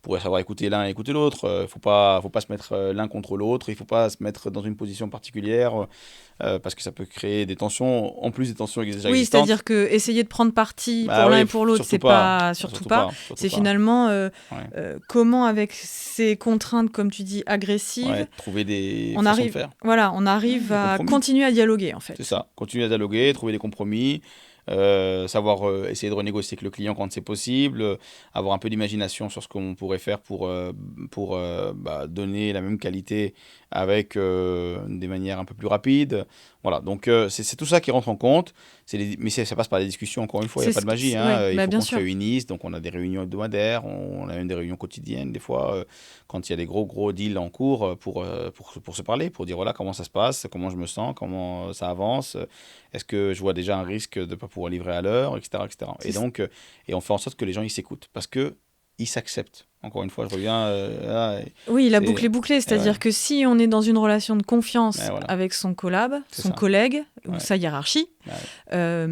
pour savoir écouter l'un et écouter l'autre. Il ne faut pas se mettre l'un contre l'autre. Il ne faut pas se mettre dans une position particulière parce que ça peut créer des tensions, en plus des tensions déjà Oui, existantes. c'est-à-dire que essayer de prendre parti Bah pour l'un oui, et pour l'autre, surtout pas. surtout pas. C'est pas. finalement Ouais. comment, avec ces contraintes, comme tu dis, agressives, Ouais, trouver des on façons arrive, de faire. voilà, on arrive Des à compromis. continuer à dialoguer, en fait. C'est ça, continuer à dialoguer, trouver des compromis, savoir essayer de renégocier avec le client quand c'est possible, avoir un peu d'imagination sur ce qu'on pourrait faire pour donner la même qualité avec des manières un peu plus rapides. Voilà, donc c'est tout ça qui rentre en compte. Mais ça passe par des discussions, encore une fois, il n'y a pas de magie. Ouais, Il bah, faut bien qu'on se sûr. réunisse, donc on a des réunions hebdomadaires, on a même des réunions quotidiennes des fois, quand il y a des gros deals en cours pour se parler, pour dire voilà comment ça se passe, comment je me sens, comment ça avance, est-ce que je vois déjà un risque de ne pas pouvoir livrer à l'heure, etc. etc. Et donc, et on fait en sorte que les gens ils s'écoutent, parce qu'ils s'acceptent. Encore une fois, je reviens là, Oui, la boucle est bouclée, c'est-à-dire ouais. que si on est dans une relation de confiance Ouais, voilà. avec son collab, C'est son ça. collègue ou Ouais. sa hiérarchie, ça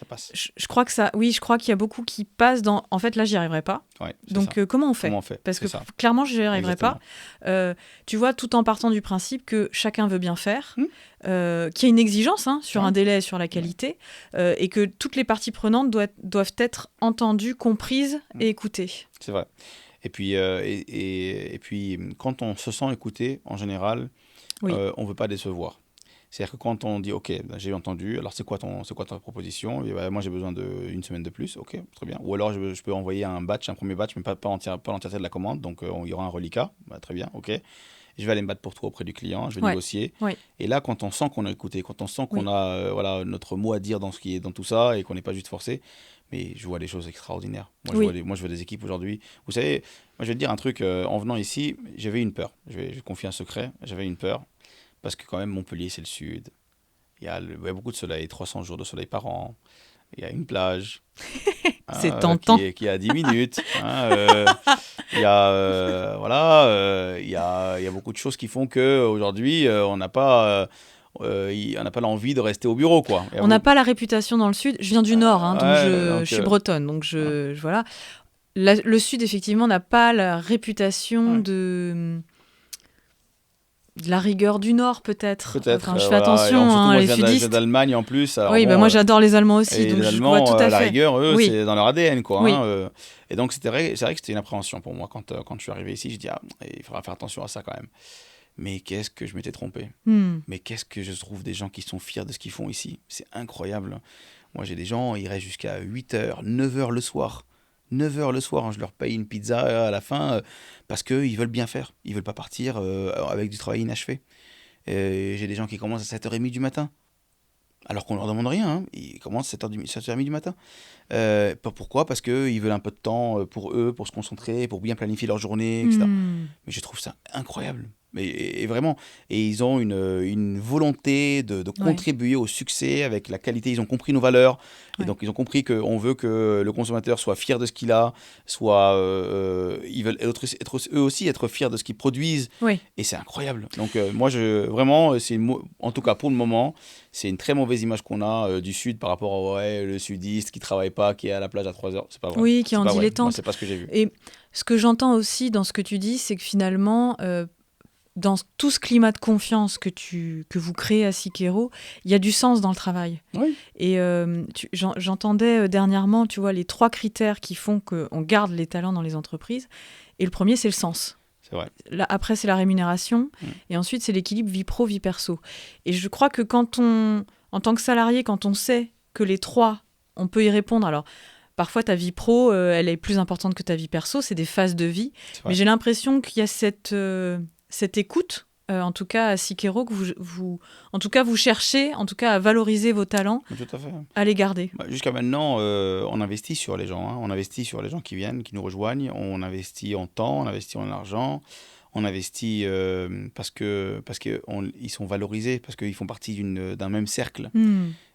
passe. je crois que je crois qu'il y a beaucoup qui passent dans. En fait, là, j'y arriverai pas. Ouais, Donc, comment on fait? Parce que clairement, je n'y arriverai pas. Tu vois, tout en partant du principe que chacun veut bien faire, qu'il y a une exigence sur un délai, sur la qualité, et que toutes les parties prenantes doivent être entendues, comprises et écoutées. C'est vrai. Et puis, et puis, quand on se sent écouté, en général, on ne veut pas décevoir. C'est-à-dire que quand on dit, OK, ben, j'ai entendu, alors c'est quoi ta proposition? Et ben, moi, j'ai besoin d'une semaine de plus, OK, très bien. Ou alors, je peux envoyer un premier batch, mais pas l'entièreté de la commande, donc il y aura un reliquat, ben, très bien, OK. Je vais aller me battre pour toi auprès du client, je vais négocier. Ouais. Et là, quand on sent qu'on a écouté, quand on sent qu'on a notre mot à dire dans tout ça et qu'on n'est pas juste forcé, mais je vois des choses extraordinaires. Moi, je vois des équipes aujourd'hui. Vous savez, moi, je vais te dire un truc. En venant ici, j'avais une peur. Je vais confier un secret. J'avais une peur. Parce que quand même, Montpellier, c'est le sud. Il y a beaucoup de soleil, 300 jours de soleil par an. Il y a une plage. C'est tentant. Qui est à 10 minutes. Il y a, il y a beaucoup de choses qui font qu'aujourd'hui, on n'a pas... on n'a pas l'envie de rester au bureau, quoi. On n'a pas la réputation dans le sud. Je viens du nord, donc je suis bretonne, donc voilà. Le sud, effectivement, n'a pas la réputation de la rigueur du nord, peut-être. Enfin, je fais attention, moi, les je sudistes. viens d'Allemagne en plus. Alors oui, moi j'adore les Allemands aussi, et donc les je Allemands, vois tout à fait. la rigueur, eux, c'est dans leur ADN, quoi. Oui. Et donc c'est vrai que c'était une appréhension pour moi quand je suis arrivé ici. Je dis il faudra faire attention à ça quand même. Mais qu'est-ce que je m'étais trompé. Mais qu'est-ce que je trouve des gens qui sont fiers de ce qu'ils font ici. C'est incroyable. Moi, j'ai des gens, ils restent jusqu'à 8h, 9h le soir. 9h le soir, je leur paye une pizza à la fin parce qu'ils veulent bien faire. Ils veulent pas partir avec du travail inachevé. J'ai des gens qui commencent à 7h30 du matin. Alors qu'on leur demande rien. Ils commencent à 7h30 du matin. Pourquoi? Parce qu'ils veulent un peu de temps pour eux, pour se concentrer, pour bien planifier leur journée, etc. Mais je trouve ça incroyable. Et vraiment, et ils ont une volonté de contribuer au succès avec la qualité. Ils ont compris nos valeurs. Et donc, ils ont compris qu'on veut que le consommateur soit fier de ce qu'il a, ils veulent eux aussi être fiers de ce qu'ils produisent. Et c'est incroyable. Donc, moi, vraiment, en tout cas pour le moment, c'est une très mauvaise image qu'on a du Sud par rapport au le sudiste qui ne travaille pas, qui est à la plage à 3h. C'est pas vrai. Oui, qui est en dilettante. Moi, c'est pas ce que j'ai vu. Et ce que j'entends aussi dans ce que tu dis, c'est que finalement... dans tout ce climat de confiance que vous créez à Cicero, il y a du sens dans le travail. Oui. Et j'entendais dernièrement, tu vois, les 3 critères qui font qu'on garde les talents dans les entreprises. Et le premier, c'est le sens. C'est vrai. Là, après, c'est la rémunération. Et ensuite, c'est l'équilibre vie pro, vie perso. Et je crois que en tant que salarié, quand on sait que les 3, on peut y répondre. Alors, parfois, ta vie pro, elle est plus importante que ta vie perso. C'est des phases de vie. Mais j'ai l'impression qu'il y a cette écoute, en tout cas à Cicero, que vous cherchez en tout cas à valoriser vos talents, tout à fait. À les garder. Jusqu'à maintenant, on investit sur les gens. On investit sur les gens qui viennent, qui nous rejoignent. On investit en temps, on investit en argent, On investit parce que ils sont valorisés, parce qu'ils font partie d'un même cercle.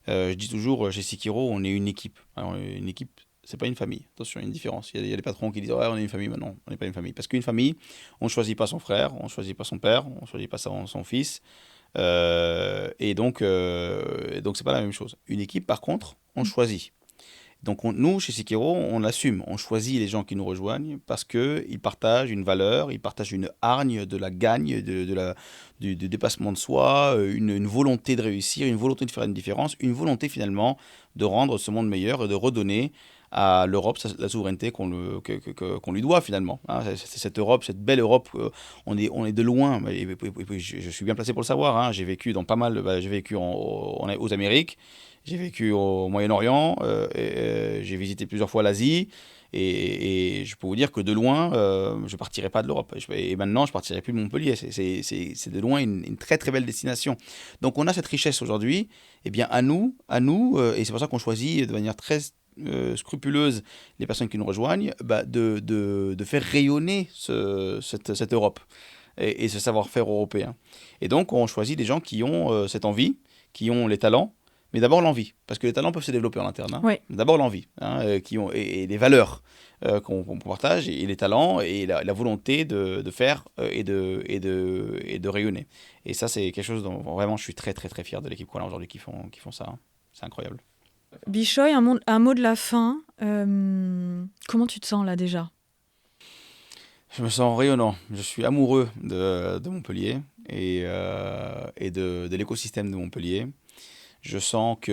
Je dis toujours, chez Sekiro, on est une équipe. Alors, une équipe, c'est pas une famille. Attention, il y a une différence. Il y a des patrons qui disent ouais, on est une famille. Mais non, on n'est pas une famille. Parce qu'une famille, on ne choisit pas son frère, on ne choisit pas son père, on ne choisit pas son fils. Donc, c'est pas la même chose. Une équipe, par contre, on choisit. Donc nous, chez Sekiro, on l'assume. On choisit les gens qui nous rejoignent parce qu'ils partagent une valeur, ils partagent une hargne de la gagne, du dépassement de soi, une volonté de réussir, une volonté de faire une différence, une volonté finalement de rendre ce monde meilleur et de redonner à l'Europe la souveraineté qu'on lui doit finalement. Hein. C'est cette Europe, cette belle Europe, on est de loin. Et puis, je suis bien placé pour le savoir. Hein. J'ai vécu dans pas mal, j'ai vécu aux Amériques. J'ai vécu au Moyen-Orient, j'ai visité plusieurs fois l'Asie, et je peux vous dire que de loin, je ne partirai pas de l'Europe. Et maintenant, je ne partirai plus de Montpellier. C'est de loin une très très belle destination. Donc on a cette richesse aujourd'hui, eh bien à nous, et c'est pour ça qu'on choisit de manière très scrupuleuse les personnes qui nous rejoignent, de faire rayonner cette Europe et ce savoir-faire européen. Et donc on choisit des gens qui ont cette envie, qui ont les talents, mais d'abord l'envie, parce que les talents peuvent se développer en interne. Hein. Oui. D'abord l'envie, et les valeurs qu'on partage, et les talents, et la volonté de faire et de rayonner. Et ça, c'est quelque chose dont vraiment je suis très très très fier de l'équipe qu'on a aujourd'hui qui font ça. Hein. C'est incroyable. Bishoy, un mot de la fin. Comment tu te sens là déjà ? Je me sens rayonnant. Je suis amoureux de Montpellier et de l'écosystème de Montpellier. Je sens qu'on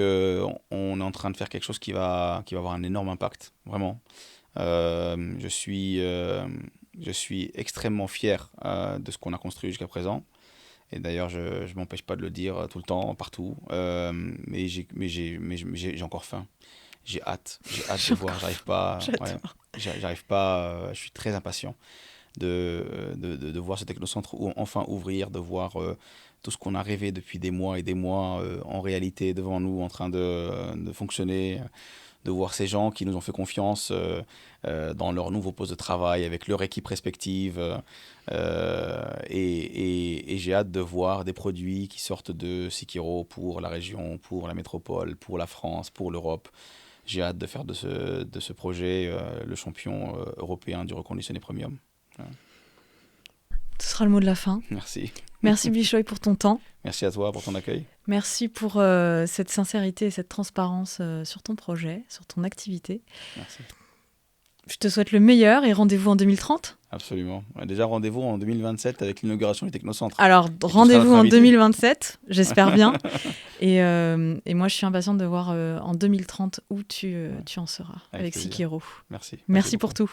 est en train de faire quelque chose qui va avoir un énorme impact, vraiment. Je suis extrêmement fier de ce qu'on a construit jusqu'à présent. Et d'ailleurs, je ne m'empêche pas de le dire tout le temps, partout. Mais j'ai encore faim. J'ai hâte de voir. J'arrive pas. Je suis très impatient de voir ce technocentre enfin ouvrir, de voir tout ce qu'on a rêvé depuis des mois et des mois en réalité devant nous, en train de fonctionner, de voir ces gens qui nous ont fait confiance dans leur nouveau poste de travail, avec leur équipe respective. Et j'ai hâte de voir des produits qui sortent de Sekiro pour la région, pour la métropole, pour la France, pour l'Europe. J'ai hâte de faire de ce projet le champion européen du reconditionné premium. Ce sera le mot de la fin. Merci. Merci Bishoy pour ton temps. Merci à toi pour ton accueil. Merci pour cette sincérité et cette transparence sur ton projet, sur ton activité. Merci. Je te souhaite le meilleur et rendez-vous en 2030. Absolument. Déjà rendez-vous en 2027 avec l'inauguration du Technocentre. Alors rendez-vous en 2027, j'espère bien. Et moi je suis impatiente de voir en 2030 où tu en seras avec Sekiro. Merci. Merci pour tout.